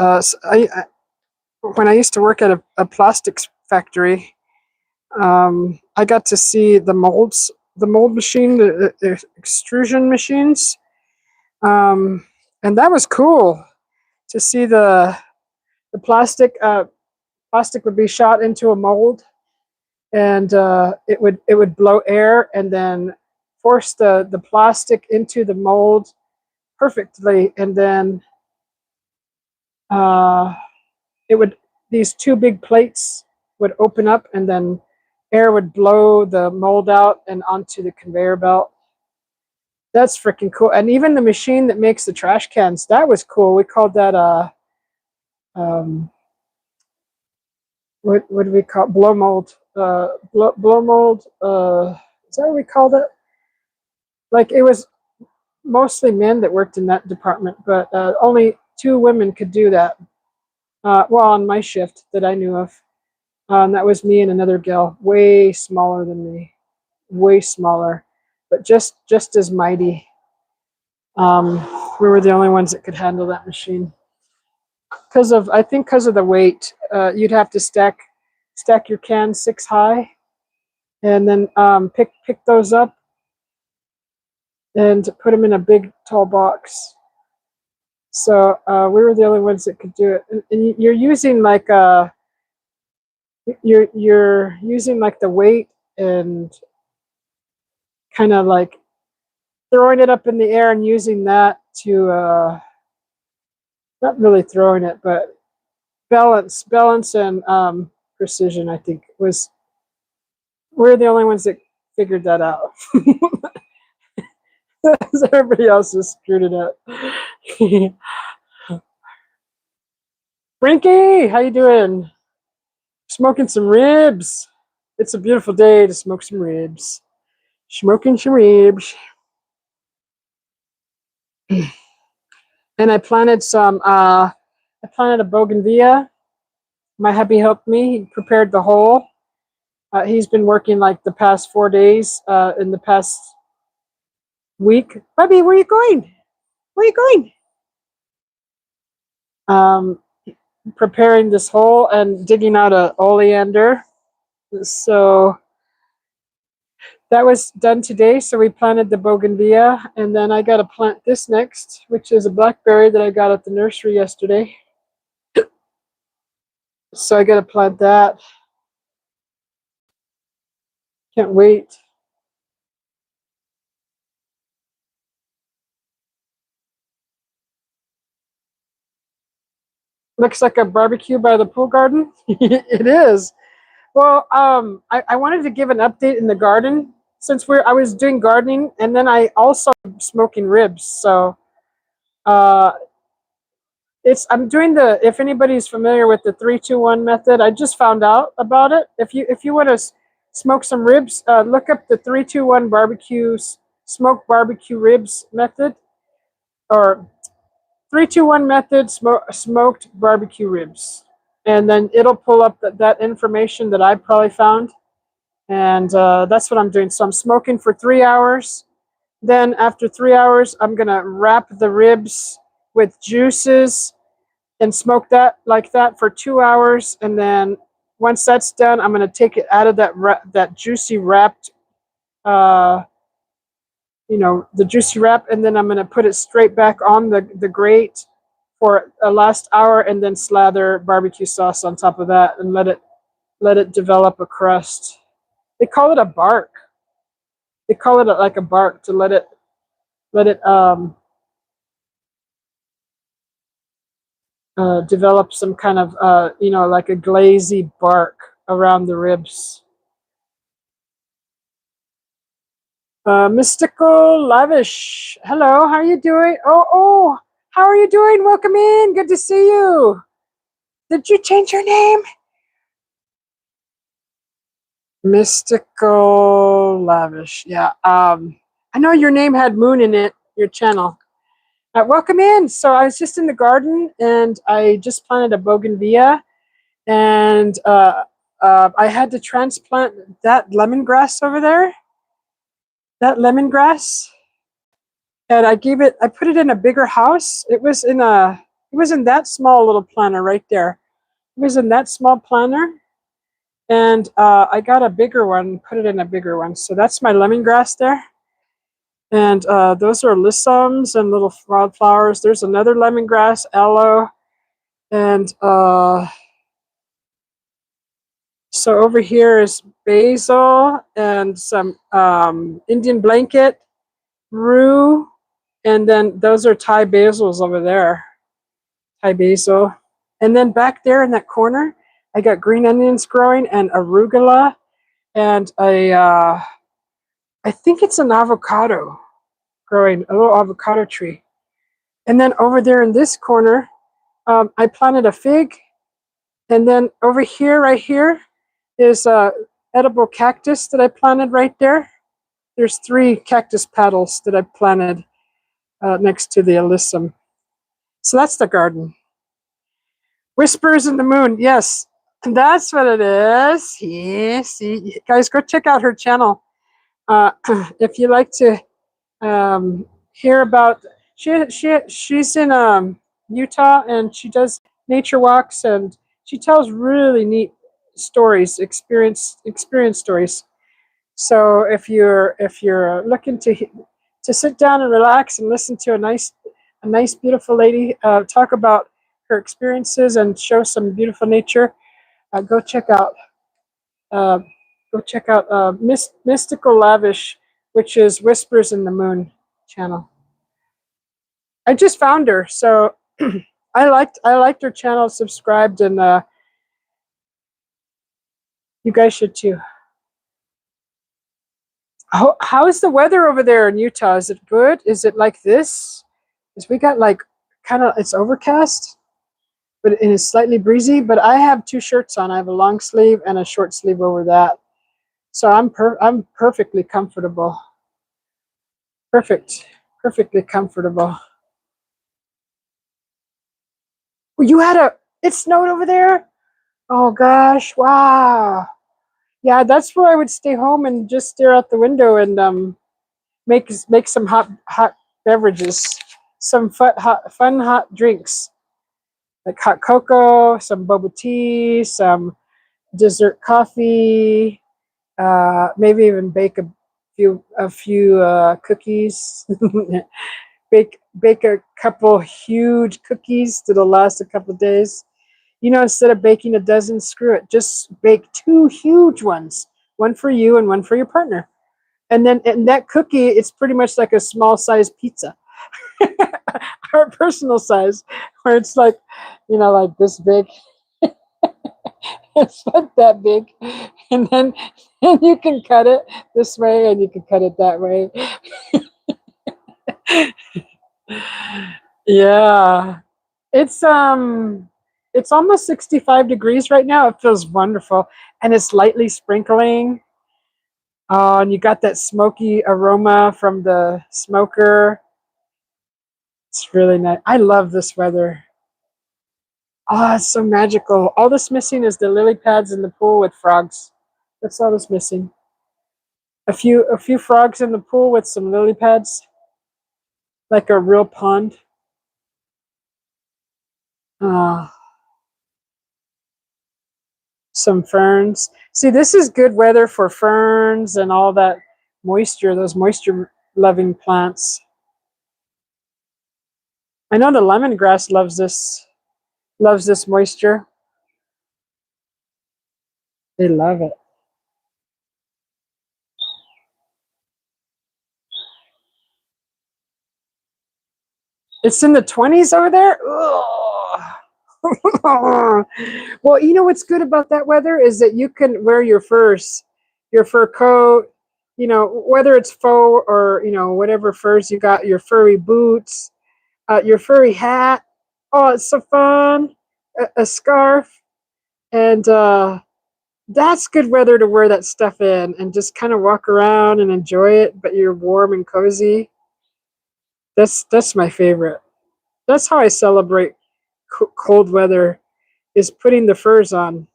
when I used to work at a plastics factory, I got to see the mold machine, the extrusion machines, and that was cool to see the plastic. Plastic would be shot into a mold, and it would blow air and then force the plastic into the mold perfectly, and then it would these two big plates would open up, and then air would blow the mold out and onto the conveyor belt. That's freaking cool. And even the machine that makes the trash cans, that was cool. We called that um what do we call it? Blow mold? Blow mold. Is that what we called it? Like, it was mostly men that worked in that department, but only two women could do that. Well, on my shift that I knew of, and that was me and another gal, way smaller than me, way smaller, but just as mighty. We were the only ones that could handle that machine because of the weight. You'd have to stack your cans 6 high, and then pick those up and put them in a big tall box. So we were the only ones that could do it. And you're using like you're using like the weight and kind of like throwing it up in the air and using that to not really throwing it, but balance and precision. I think we're the only ones that figured that out. Everybody else just screwed it up. Frankie, how you doing? Smoking some ribs. It's a beautiful day to smoke some ribs. Smoking some ribs. And I planted a bougainvillea. My hubby helped me. He prepared the hole. He's been working like the past 4 days, in the past week. Bubby, where are you going? Where are you going? Preparing this hole and digging out a oleander. So that was done today. So we planted the bougainvillea, and then I got to plant this next, which is a blackberry that I got at the nursery yesterday. So I got to plant that. Can't wait. Looks like a barbecue by the pool garden. It is. Well, I wanted to give an update in the garden since I was doing gardening, and then I also smoking ribs. So I'm doing if anybody's familiar with the 3-2-1 method. I just found out about it. If you want to smoke some ribs, look up the 3-2-1 smoked barbecue ribs method, or 3-2-1 method smoked barbecue ribs, and then it'll pull up that information that I probably found, and that's what I'm doing. So I'm smoking for 3 hours. Then after 3 hours, I'm gonna wrap the ribs with juices and smoke that like that for 2 hours, and then once that's done, I'm gonna take it out of that juicy wrapped, the juicy wrap, and then I'm gonna put it straight back on the grate for a last hour, and then slather barbecue sauce on top of that and let it develop a crust. They call it a bark. They call it like a bark to let it develop some kind of like a glazy bark around the ribs. Mystical Lavish, hello, how are you doing? Oh, how are you doing? Welcome in, good to see you. Did you change your name? Mystical Lavish, yeah. I know your name had moon in it, your channel. Welcome in. So I was just in the garden, and I just planted a bougainvillea, and I had to transplant that lemongrass over there. That lemongrass, and I put it in a bigger house. It was It was in that small little planter right there. It was in that small planter, and I got a bigger one, put it in a bigger one. So that's my lemongrass there. And those are lissums and little wildflowers. There's another lemongrass, aloe, and so over here is basil and some Indian blanket, rue, and then those are Thai basils over there. Thai basil. And then back there in that corner, I got green onions growing and arugula and I think it's an avocado growing, a little avocado tree. And then over there in this corner, I planted a fig. And then over here, right here, is a edible cactus that I planted right there. There's 3 cactus petals that I planted next to the alyssum. So that's the garden. Whispers in the Moon. Yes, that's what it is. Yes, guys, go check out her channel. If you like to hear about, she's in Utah, and she does nature walks, and she tells really neat stories, experience stories. So if you're looking to sit down and relax and listen to a nice beautiful lady talk about her experiences and show some beautiful nature, go check out uh, Mystical Lavish, which is Whispers in the Moon channel. I just found her, so I liked her channel, subscribed, and you guys should too. How is the weather over there in Utah? Is it good? Is it like this? Because we got like it's overcast, but it is slightly breezy. But I have 2 shirts on. I have a long sleeve and a short sleeve over that, so I'm perfectly comfortable. Perfectly comfortable. It snowed over there? Oh gosh, wow. Yeah, that's where I would stay home and just stare out the window and make some hot beverages, some fun hot drinks, like hot cocoa, some boba tea, some dessert coffee, maybe even bake a few cookies. bake a couple huge cookies that'll last a couple days. Instead of baking a dozen, screw it. Just bake 2 huge ones, one for you and one for your partner. And then in that cookie, it's pretty much like a small size pizza or a personal size, where it's like, like this big. It's like that big. And then you can cut it this way and you can cut it that way. Yeah. It's almost 65 degrees right now. It feels wonderful. And it's lightly sprinkling. And you got that smoky aroma from the smoker. It's really nice. I love this weather. Oh, it's so magical. All that's missing is the lily pads in the pool with frogs. That's all that's missing. A few frogs in the pool with some lily pads, like a real pond. Uh, some ferns. See, this is good weather for ferns and all that moisture, those moisture loving plants. I know the lemongrass loves this moisture. They love it. It's in the 20s over there? Well, you know what's good about that weather is that you can wear your fur coat, whether it's faux or, whatever furs you got, your furry boots, your furry hat. Oh, it's so fun. A scarf. And that's good weather to wear that stuff in and just kind of walk around and enjoy it, but you're warm and cozy. That's my favorite. That's how I celebrate cold weather, is putting the furs on.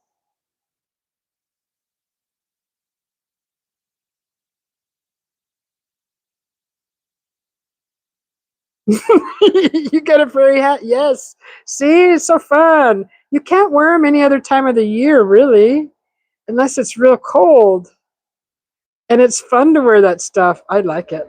You got a furry hat? Yes. See, it's so fun. You can't wear them any other time of the year, really, unless it's real cold. And it's fun to wear that stuff. I like it.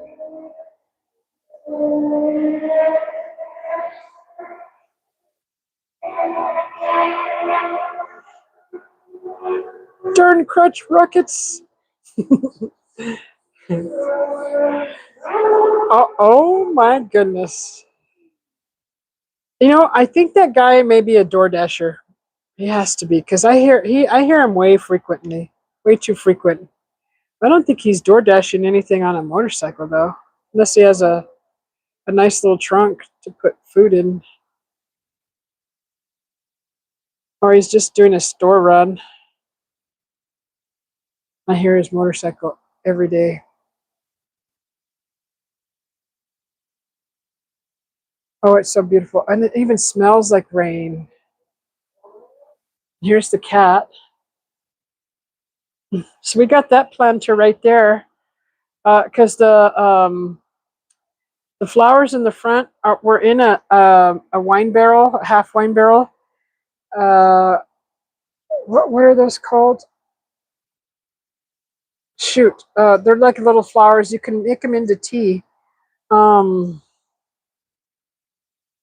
Darn crutch rockets. Oh my goodness. You know, I think that guy may be a door dasher. He has to be, because I hear him way too frequent. I don't think he's door dashing anything on a motorcycle though, unless he has a nice little trunk to put food in, or he's just doing a store run. I hear his motorcycle every day. Oh, it's so beautiful, and it even smells like rain. Here's the cat. So we got that planter right there, because the flowers in the front were in a wine barrel, a half wine barrel. What are those called? Shoot, they're like little flowers. You can make them into tea. Um,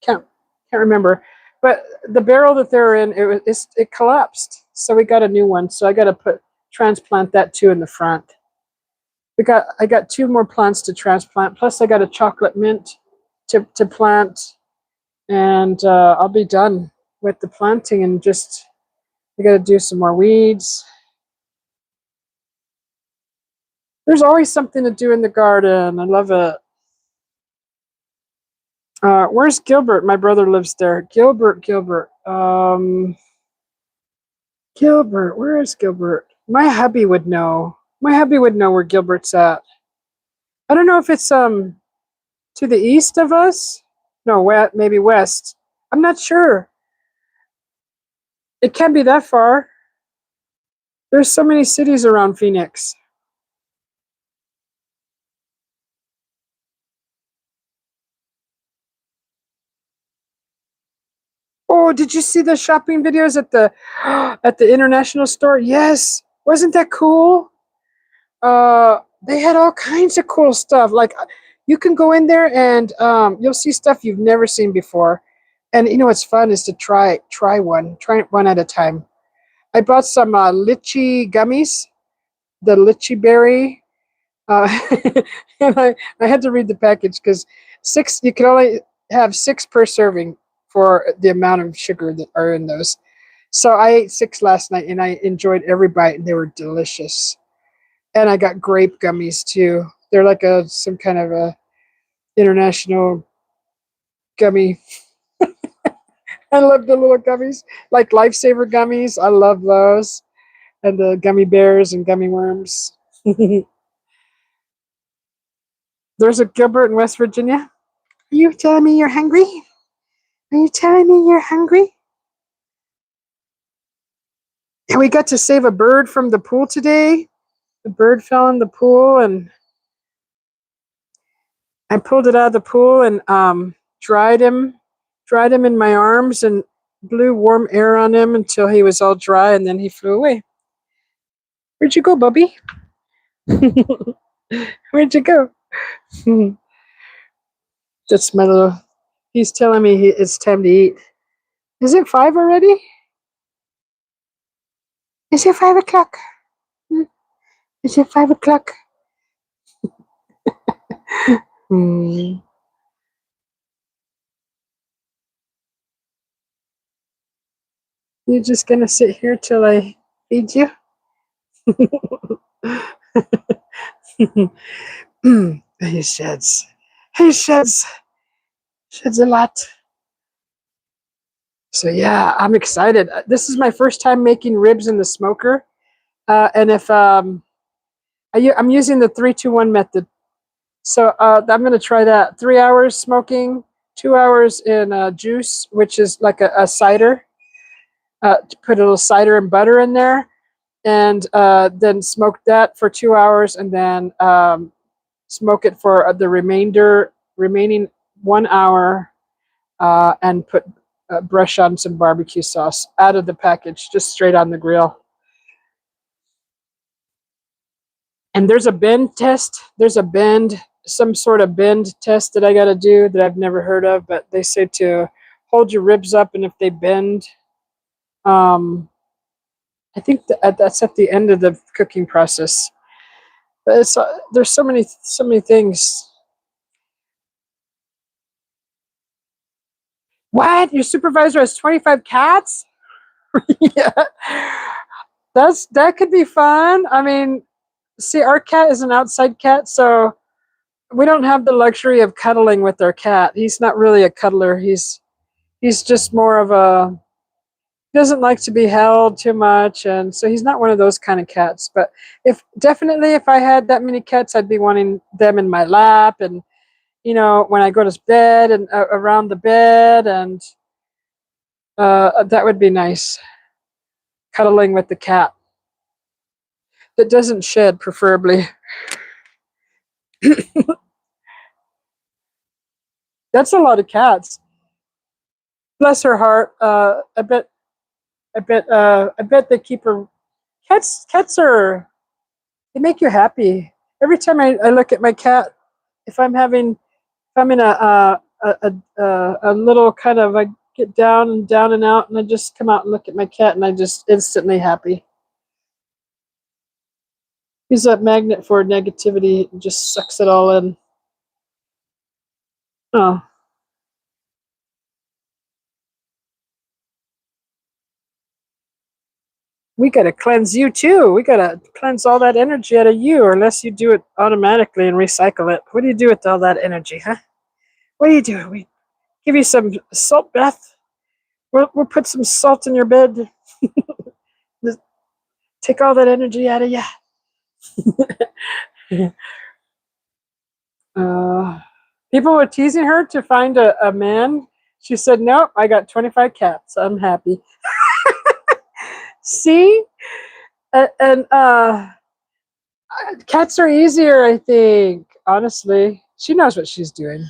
can't remember, but the barrel that they're in, it collapsed, so we got a new one. So I got to transplant that too in the front. I got 2 more plants to transplant. Plus, I got a chocolate mint to plant, and I'll be done with the planting. And just I got to do some more weeds. There's always something to do in the garden. I love it. Where's Gilbert? My brother lives there. Gilbert. Gilbert, where is Gilbert? My hubby would know. My hubby would know where Gilbert's at. I don't know if it's to the east of us. No, maybe west. I'm not sure. It can't be that far. There's so many cities around Phoenix. Oh, did you see the shopping videos at the at the international store? Yes. Wasn't that cool? They had all kinds of cool stuff. Like you can go in there and you'll see stuff you've never seen before. And you know what's fun is to try it one at a time. I bought some lychee gummies, the lychee berry, uh, and I had to read the package because you can only have 6 per serving for the amount of sugar that are in those. So I ate 6 last night and I enjoyed every bite, and they were delicious. And I got grape gummies too. They're like some kind of a international gummy. I love the little gummies, like lifesaver gummies. I love those, and the gummy bears and gummy worms. There's a Gilbert in West Virginia. Are you telling me you're hungry? Are you telling me you're hungry? And we got to save a bird from the pool today. The bird fell in the pool, and I pulled it out of the pool and dried him in my arms and blew warm air on him until he was all dry, and then he flew away. Where'd you go, Bubby? Where'd you go? That's my little. He's telling me it's time to eat. Is it 5 already? Is it 5 o'clock? Is it 5 o'clock? Hmm. You're just gonna sit here till I feed you? He sheds. He sheds. Sheds a lot. So yeah, I'm excited. This is my first time making ribs in the smoker, and if I'm using the 3-2-1 method, so I'm going to try that. 3 hours smoking, 2 hours in juice, which is like a cider. To put a little cider and butter in there, and then smoke that for 2 hours, and then smoke it for the remaining 1 hour, and put brush on some barbecue sauce out of the package, just straight on the grill. And there's a bend test. There's a bend, some sort of bend test that I got to do that I've never heard of, but they say to hold your ribs up, and if they bend, um, I think that's at the end of the cooking process. But it's there's so many things. What? Your supervisor has 25 cats? Yeah. That could be fun. I mean, see, our cat is an outside cat, so we don't have the luxury of cuddling with our cat. He's not really a cuddler. He's just more of a, he doesn't like to be held too much, and so he's not one of those kind of cats. But if I had that many cats, I'd be wanting them in my lap, and when I go to bed and around the bed, and that would be nice. Cuddling with the cat that doesn't shed, preferably. That's a lot of cats. Bless her heart. I bet they keep her. Cats are. They make you happy. Every time I look at my cat, if I'm having, if I'm in a little kind of, I get down and out, and I just come out and look at my cat, and I just instantly happy. He's a magnet for negativity. And just sucks it all in. Oh. We got to cleanse you too. We got to cleanse all that energy out of you, or unless you do it automatically and recycle it. What do you do with all that energy, huh? What do you do? We give you some salt bath. We'll put some salt in your bed. Just take all that energy out of you. People were teasing her to find a man. She said, "Nope, I got 25 cats. I'm happy." See, and cats are easier, I think. Honestly, she knows what she's doing.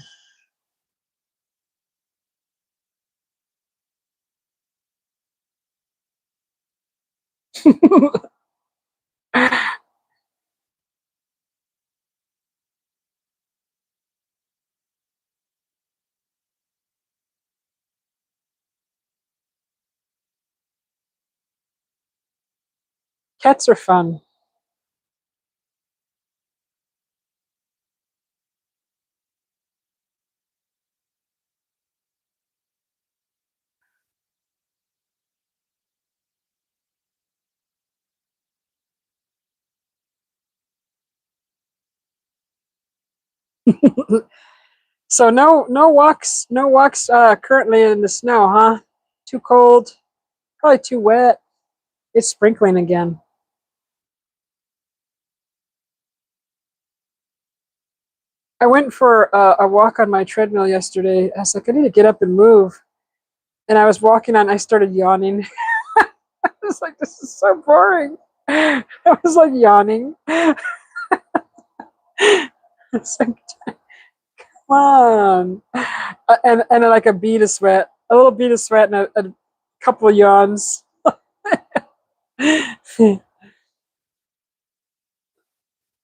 Cats are fun. So no walks currently in the snow, huh? Too cold, probably too wet. It's sprinkling again. I went for a walk on my treadmill yesterday. I was like, I need to get up and move. And I was walking on, I started yawning. I was like, this is so boring. I was like yawning. It's like, come on. And like a bead of sweat, a little bead of sweat, and a couple of yawns.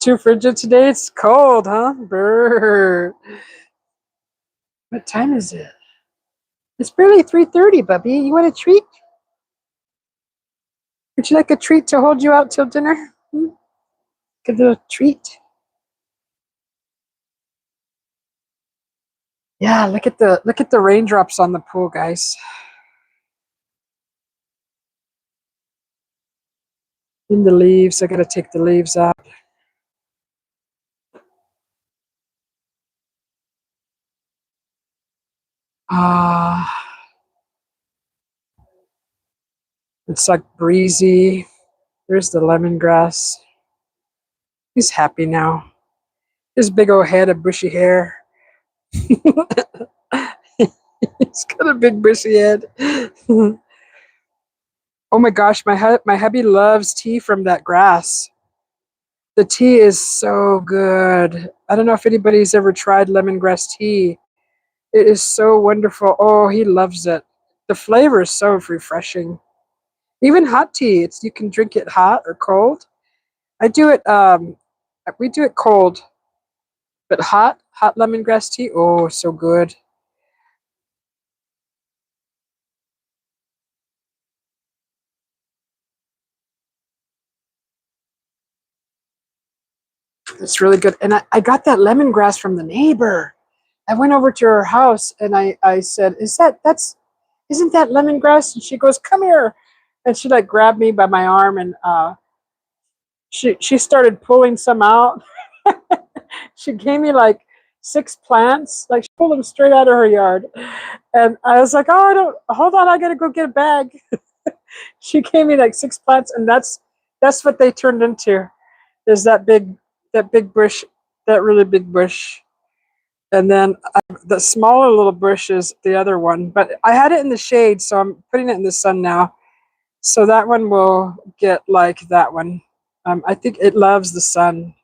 Too frigid today? It's cold, huh? Brr. What time is it? It's barely 3:30, Bubby. You want a treat? Would you like a treat to hold you out till dinner? Get a little treat. Yeah, look at the raindrops on the pool, guys. In the leaves. I gotta take the leaves out. Ah, it's like breezy. There's the lemongrass. He's happy now. His big old head of bushy hair. He's got a big bushy head. Oh my gosh, my hubby loves tea from that grass. The tea is so good. I don't know if anybody's ever tried lemongrass tea. It is so wonderful. Oh, he loves it. The flavor is so refreshing. Even hot tea, it's you can drink it hot or cold. I do it we do it cold, but hot lemongrass tea. Oh, so good. It's really good. And I got that lemongrass from the neighbor. I went over to her house and I said, isn't that lemongrass? And she goes, come here. And she like grabbed me by my arm and she started pulling some out. She gave me like 6 plants, like she pulled them straight out of her yard. And I was like, oh, I don't, hold on, I gotta go get a bag. She gave me like 6 plants, and that's what they turned into. There's that big bush, that really big bush. And then the smaller little bush is the other one. But I had it in the shade, so I'm putting it in the sun now. So that one will get like that one. I think it loves the sun.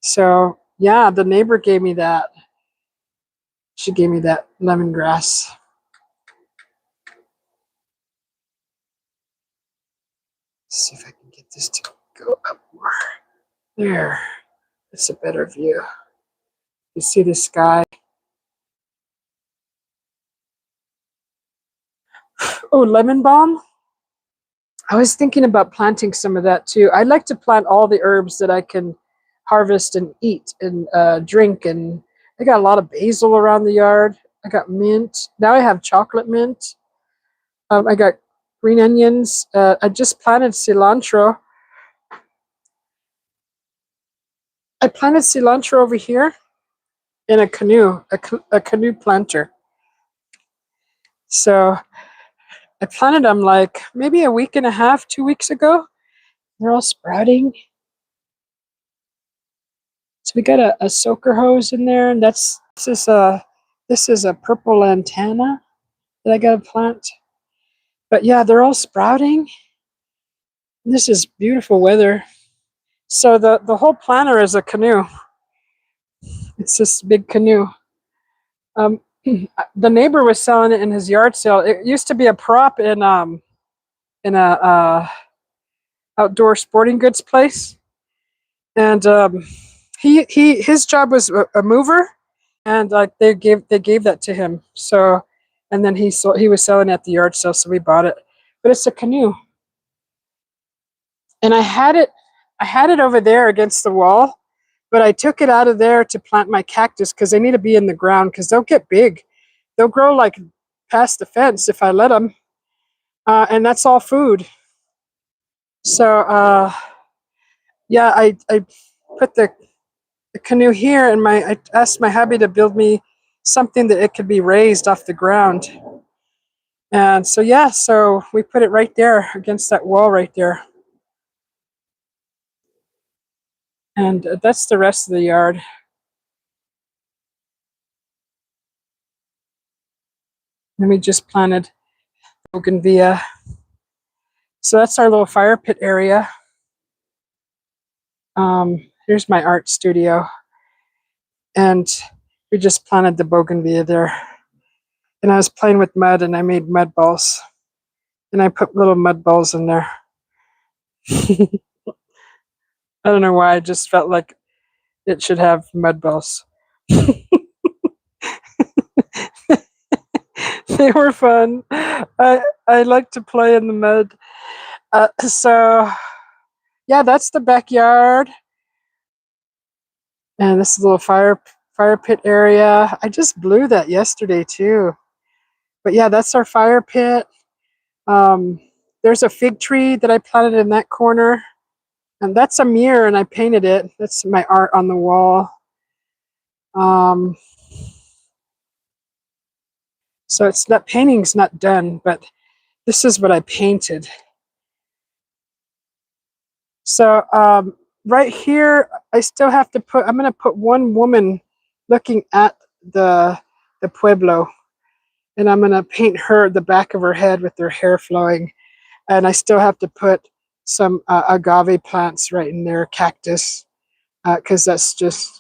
So yeah, the neighbor gave me that. She gave me that lemongrass. Let's see if I can get this to go up more. There. It's a better view. You see the sky. Oh, lemon balm. I was thinking about planting some of that too. I like to plant all the herbs that I can harvest and eat and drink. And I got a lot of basil around the yard. I got mint. Now I have chocolate mint. I got green onions. I just planted cilantro. I planted cilantro over here in a canoe, a canoe planter. So I planted them like maybe a week and a half, 2 weeks ago. They're all sprouting. So we got a soaker hose in there, and this is a purple lantana that I got to plant. But yeah, they're all sprouting. This is beautiful weather. So the whole planter is a canoe. It's this big canoe. Um, the neighbor was selling it in his yard sale. It used to be a prop in a outdoor sporting goods place, and his job was a mover, and like they gave that to him. So, and then he was selling at the yard sale, so we bought it. But it's a canoe, and I had it over there against the wall, but I took it out of there to plant my cactus because they need to be in the ground because they'll get big. They'll grow like past the fence if I let them, and that's all food. So yeah, I put the canoe here, and I asked my hubby to build me something that it could be raised off the ground. And so yeah, so we put it right there against that wall right there. And that's the rest of the yard. And we just planted bougainvillea. So that's our little fire pit area. Here's my art studio. And we just planted the bougainvillea there. And I was playing with mud, and I made mud balls. And I put little mud balls in there. I don't know why, I just felt like it should have mud balls. They were fun. I like to play in the mud. So yeah, that's the backyard. And this is a little fire pit area. I just blew that yesterday too. But yeah, that's our fire pit. Um, there's a fig tree that I planted in that corner. And that's a mirror, and I painted it. That's my art on the wall. Um, so it's not, painting's not done, but this is what I painted. So right here, I still have to put, I'm going to put one woman looking at the pueblo, and I'm going to paint her, the back of her head with her hair flowing. And I still have to put some agave plants right in there, cactus, because that's just,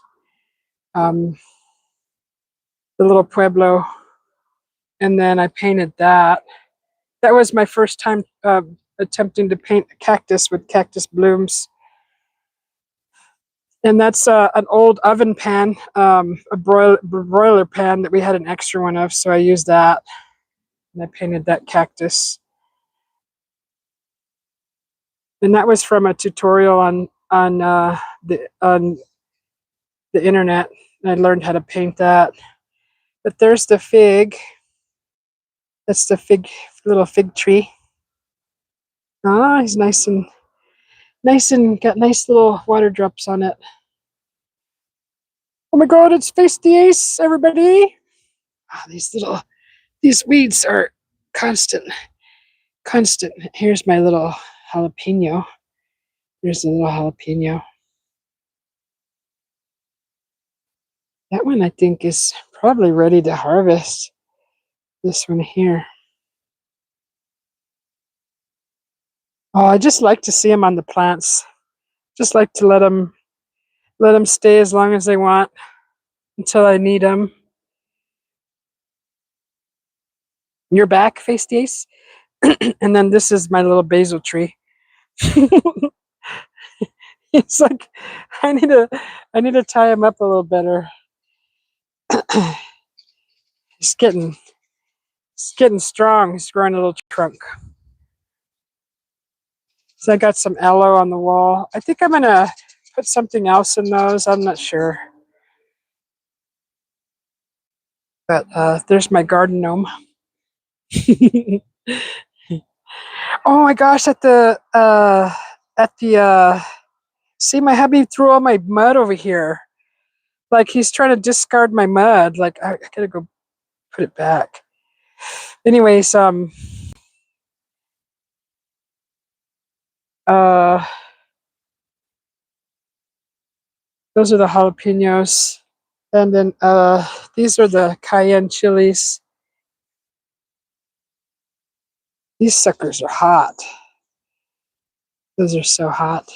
the little pueblo, and then I painted that. That was my first time attempting to paint a cactus with cactus blooms. And that's an old oven pan, a broiler pan that we had an extra one of, so I used that, and I painted that cactus. And that was from a tutorial on the internet. And I learned how to paint that. But there's the fig. That's the little fig tree. Ah, he's nice and got nice little water drops on it. Oh my God, it's Face the Ace, everybody! Ah, these weeds are constant. Here's my little jalapeno. There's a little jalapeno. That one I think is probably ready to harvest. This one here. Oh, I just like to see them on the plants. Just like to let them stay as long as they want until I need them. You're back, Face the Ace. And then this is my little basil tree. It's like I need to tie him up a little better. He's getting strong. He's growing a little trunk. So I got some aloe on the wall. I think I'm gonna put something else in those. I'm not sure. But there's my garden gnome. Oh my gosh! See, my hubby threw all my mud over here. Like he's trying to discard my mud. Like I gotta go put it back. Anyways, those are the jalapenos, and then these are the cayenne chilies. These suckers are hot. Those are so hot.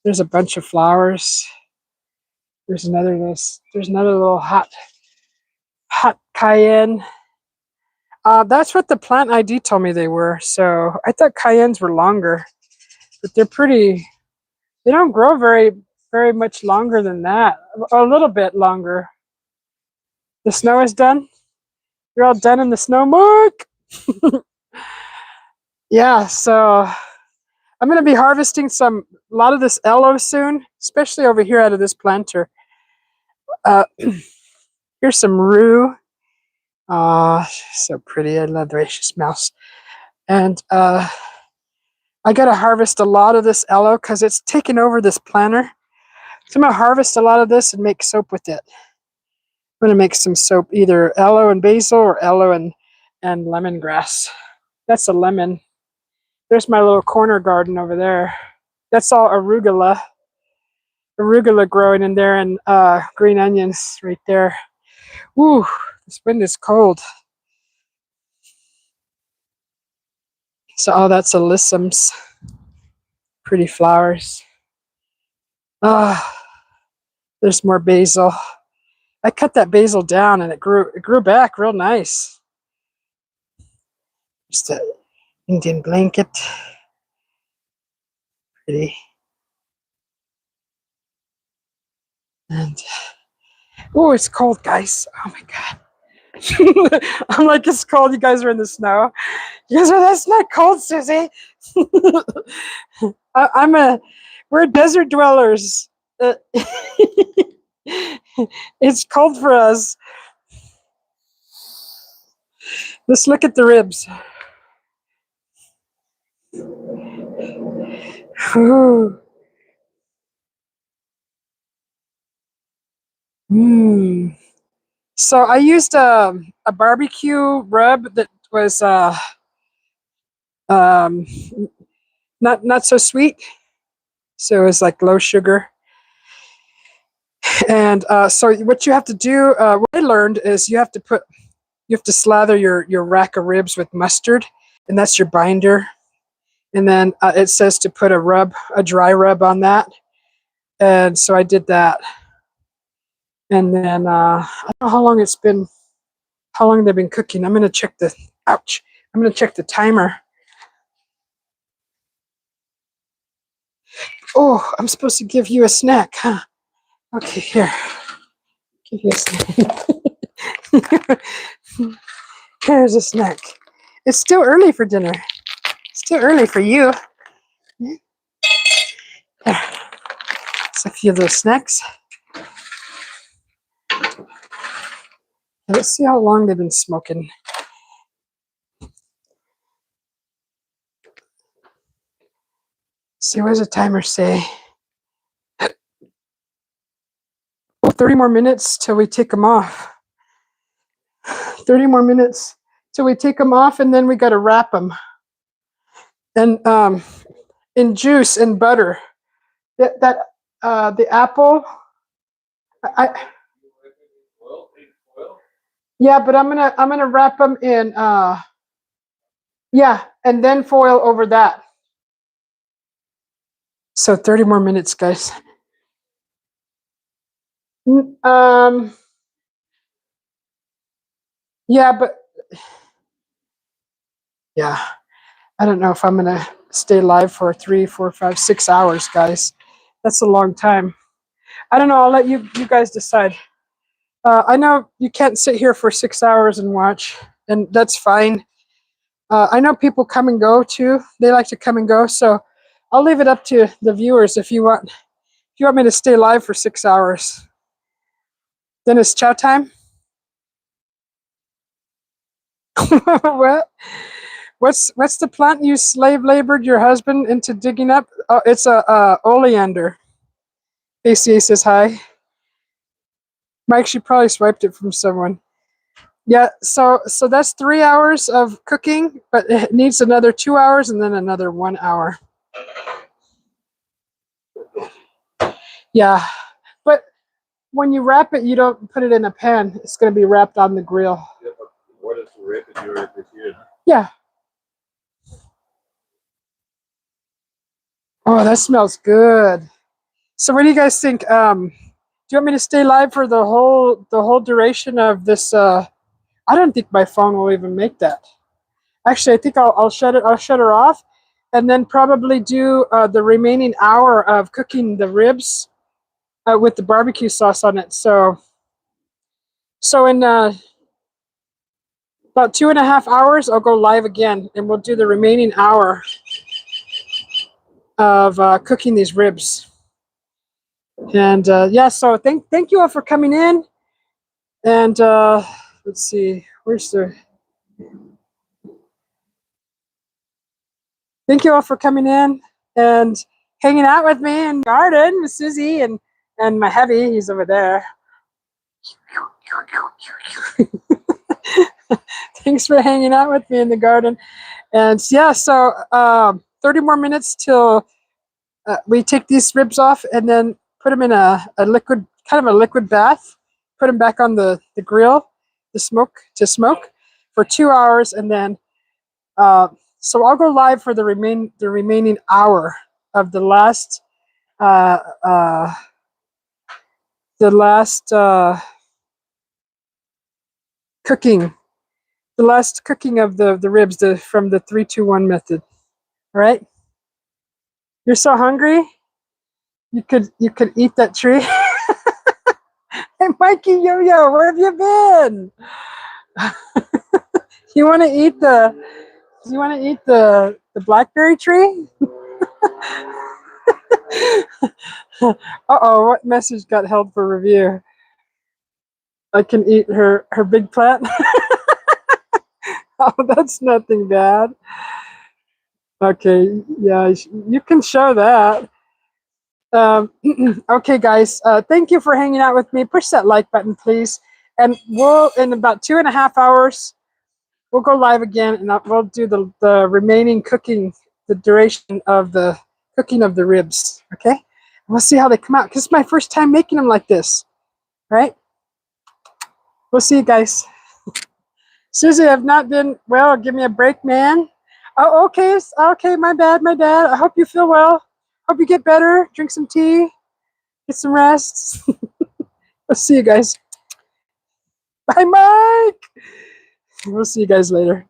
There's a bunch of flowers. There's another little hot cayenne. That's what the plant ID told me they were. So I thought cayennes were longer, but they're pretty. They don't grow very much longer than that. A little bit longer. The snow is done. You're all done in the snow, Mark. Yeah. So I'm going to be harvesting a lot of this aloe soon, especially over here out of this planter. Here's some rue. So pretty. I love the way she smells. And I got to harvest a lot of this aloe because it's taken over this planter. So I'm going to harvest a lot of this and make soap with it. I'm going to make some soap, either aloe and basil or aloe and lemongrass. That's a lemon. There's my little corner garden over there. That's all arugula growing in there, and green onions right there. Woo, this wind is cold. So all that's alyssums. Pretty flowers. There's more basil. I cut that basil down and it grew back real nice. Just an Indian blanket. Pretty. And oh, it's cold, guys. Oh my God. I'm like, it's cold. You guys are in the snow. You guys are, that's not cold, Susie. We're desert dwellers. It's cold for us. Let's look at the ribs. Ooh. So I used a barbecue rub that was not so sweet. So it was like low sugar. And so what you have to do, what I learned is you have to slather your rack of ribs with mustard, and that's your binder. And then it says to put a dry rub on that. And so I did that. And then I don't know how long it's been. how long they've been cooking. I'm gonna check the ouch. I'm gonna check the timer. Oh, I'm supposed to give you a snack, huh? Okay, here. Give you a snack. Here's a snack. It's still early for dinner. Still early for you. There. It's a few of those snacks. Let's see how long they've been smoking. See, what does the timer say? 30 more minutes till we take them off. 30 more minutes till we take them off, and then we got to wrap them. And in juice and butter. The apple. Yeah, but I'm gonna wrap them in. Yeah, and then foil over that. So 30 more minutes, guys. Yeah, but yeah, I don't know if I'm gonna stay live for 3, 4, 5, 6 hours, guys. That's a long time. I don't know. I'll let you guys decide. I know you can't sit here for 6 hours and watch, and that's fine. I know people come and go too. They like to come and go, so I'll leave it up to the viewers if you want. If you want me to stay live for 6 hours, then it's chow time. What? What's the plant you slave labored your husband into digging up? Oh, it's a oleander. ACA says hi. Mike, she probably swiped it from someone. Yeah, so that's 3 hours of cooking, but it needs another 2 hours and then another 1 hour. Yeah, but when you wrap it, you don't put it in a pan. It's going to be wrapped on the grill. Yeah, but what is the wrap it? You wrap it here. Yeah. Oh, that smells good. So what do you guys think? Do you want me to stay live for the whole duration of this? I don't think my phone will even make that. Actually, I think I'll shut it. I'll shut her off, and then probably do the remaining hour of cooking the ribs with the barbecue sauce on it. So in about 2.5 hours, I'll go live again, and we'll do the remaining hour of cooking these ribs. And yeah, so thank you all for coming in. And let's see, where's the... Thank you all for coming in and hanging out with me in the garden with Susie and my hubby. He's over there. Thanks for hanging out with me in the garden. And yeah, so 30 more minutes till we take these ribs off and then put them in a liquid, kind of a liquid bath. Put them back on the grill to smoke for 2 hours, and then so I'll go live for the remaining hour of the last cooking. The last cooking of the ribs from the 3-2-1 method. All right? You're so hungry? You could eat that tree. Hey, Mikey Yo-Yo, where have you been? You want to eat the blackberry tree? Uh-oh, what message got held for review? I can eat her big plant? Oh, that's nothing bad. Okay, yeah, you can show that. Okay, guys, thank you for hanging out with me. Push that like button, please. And we'll, in about 2.5 hours, we'll go live again, and we'll do the remaining cooking, the duration of the cooking of the ribs. Okay, we'll see how they come out, because it's my first time making them like this. Right? We'll see you guys. Susie, I've not been well. Give me a break, man. Oh, okay. Okay, my bad. I hope you feel well. Hope you get better. Drink some tea. Get some rest. We'll see you guys. Bye, Mike. We'll see you guys later.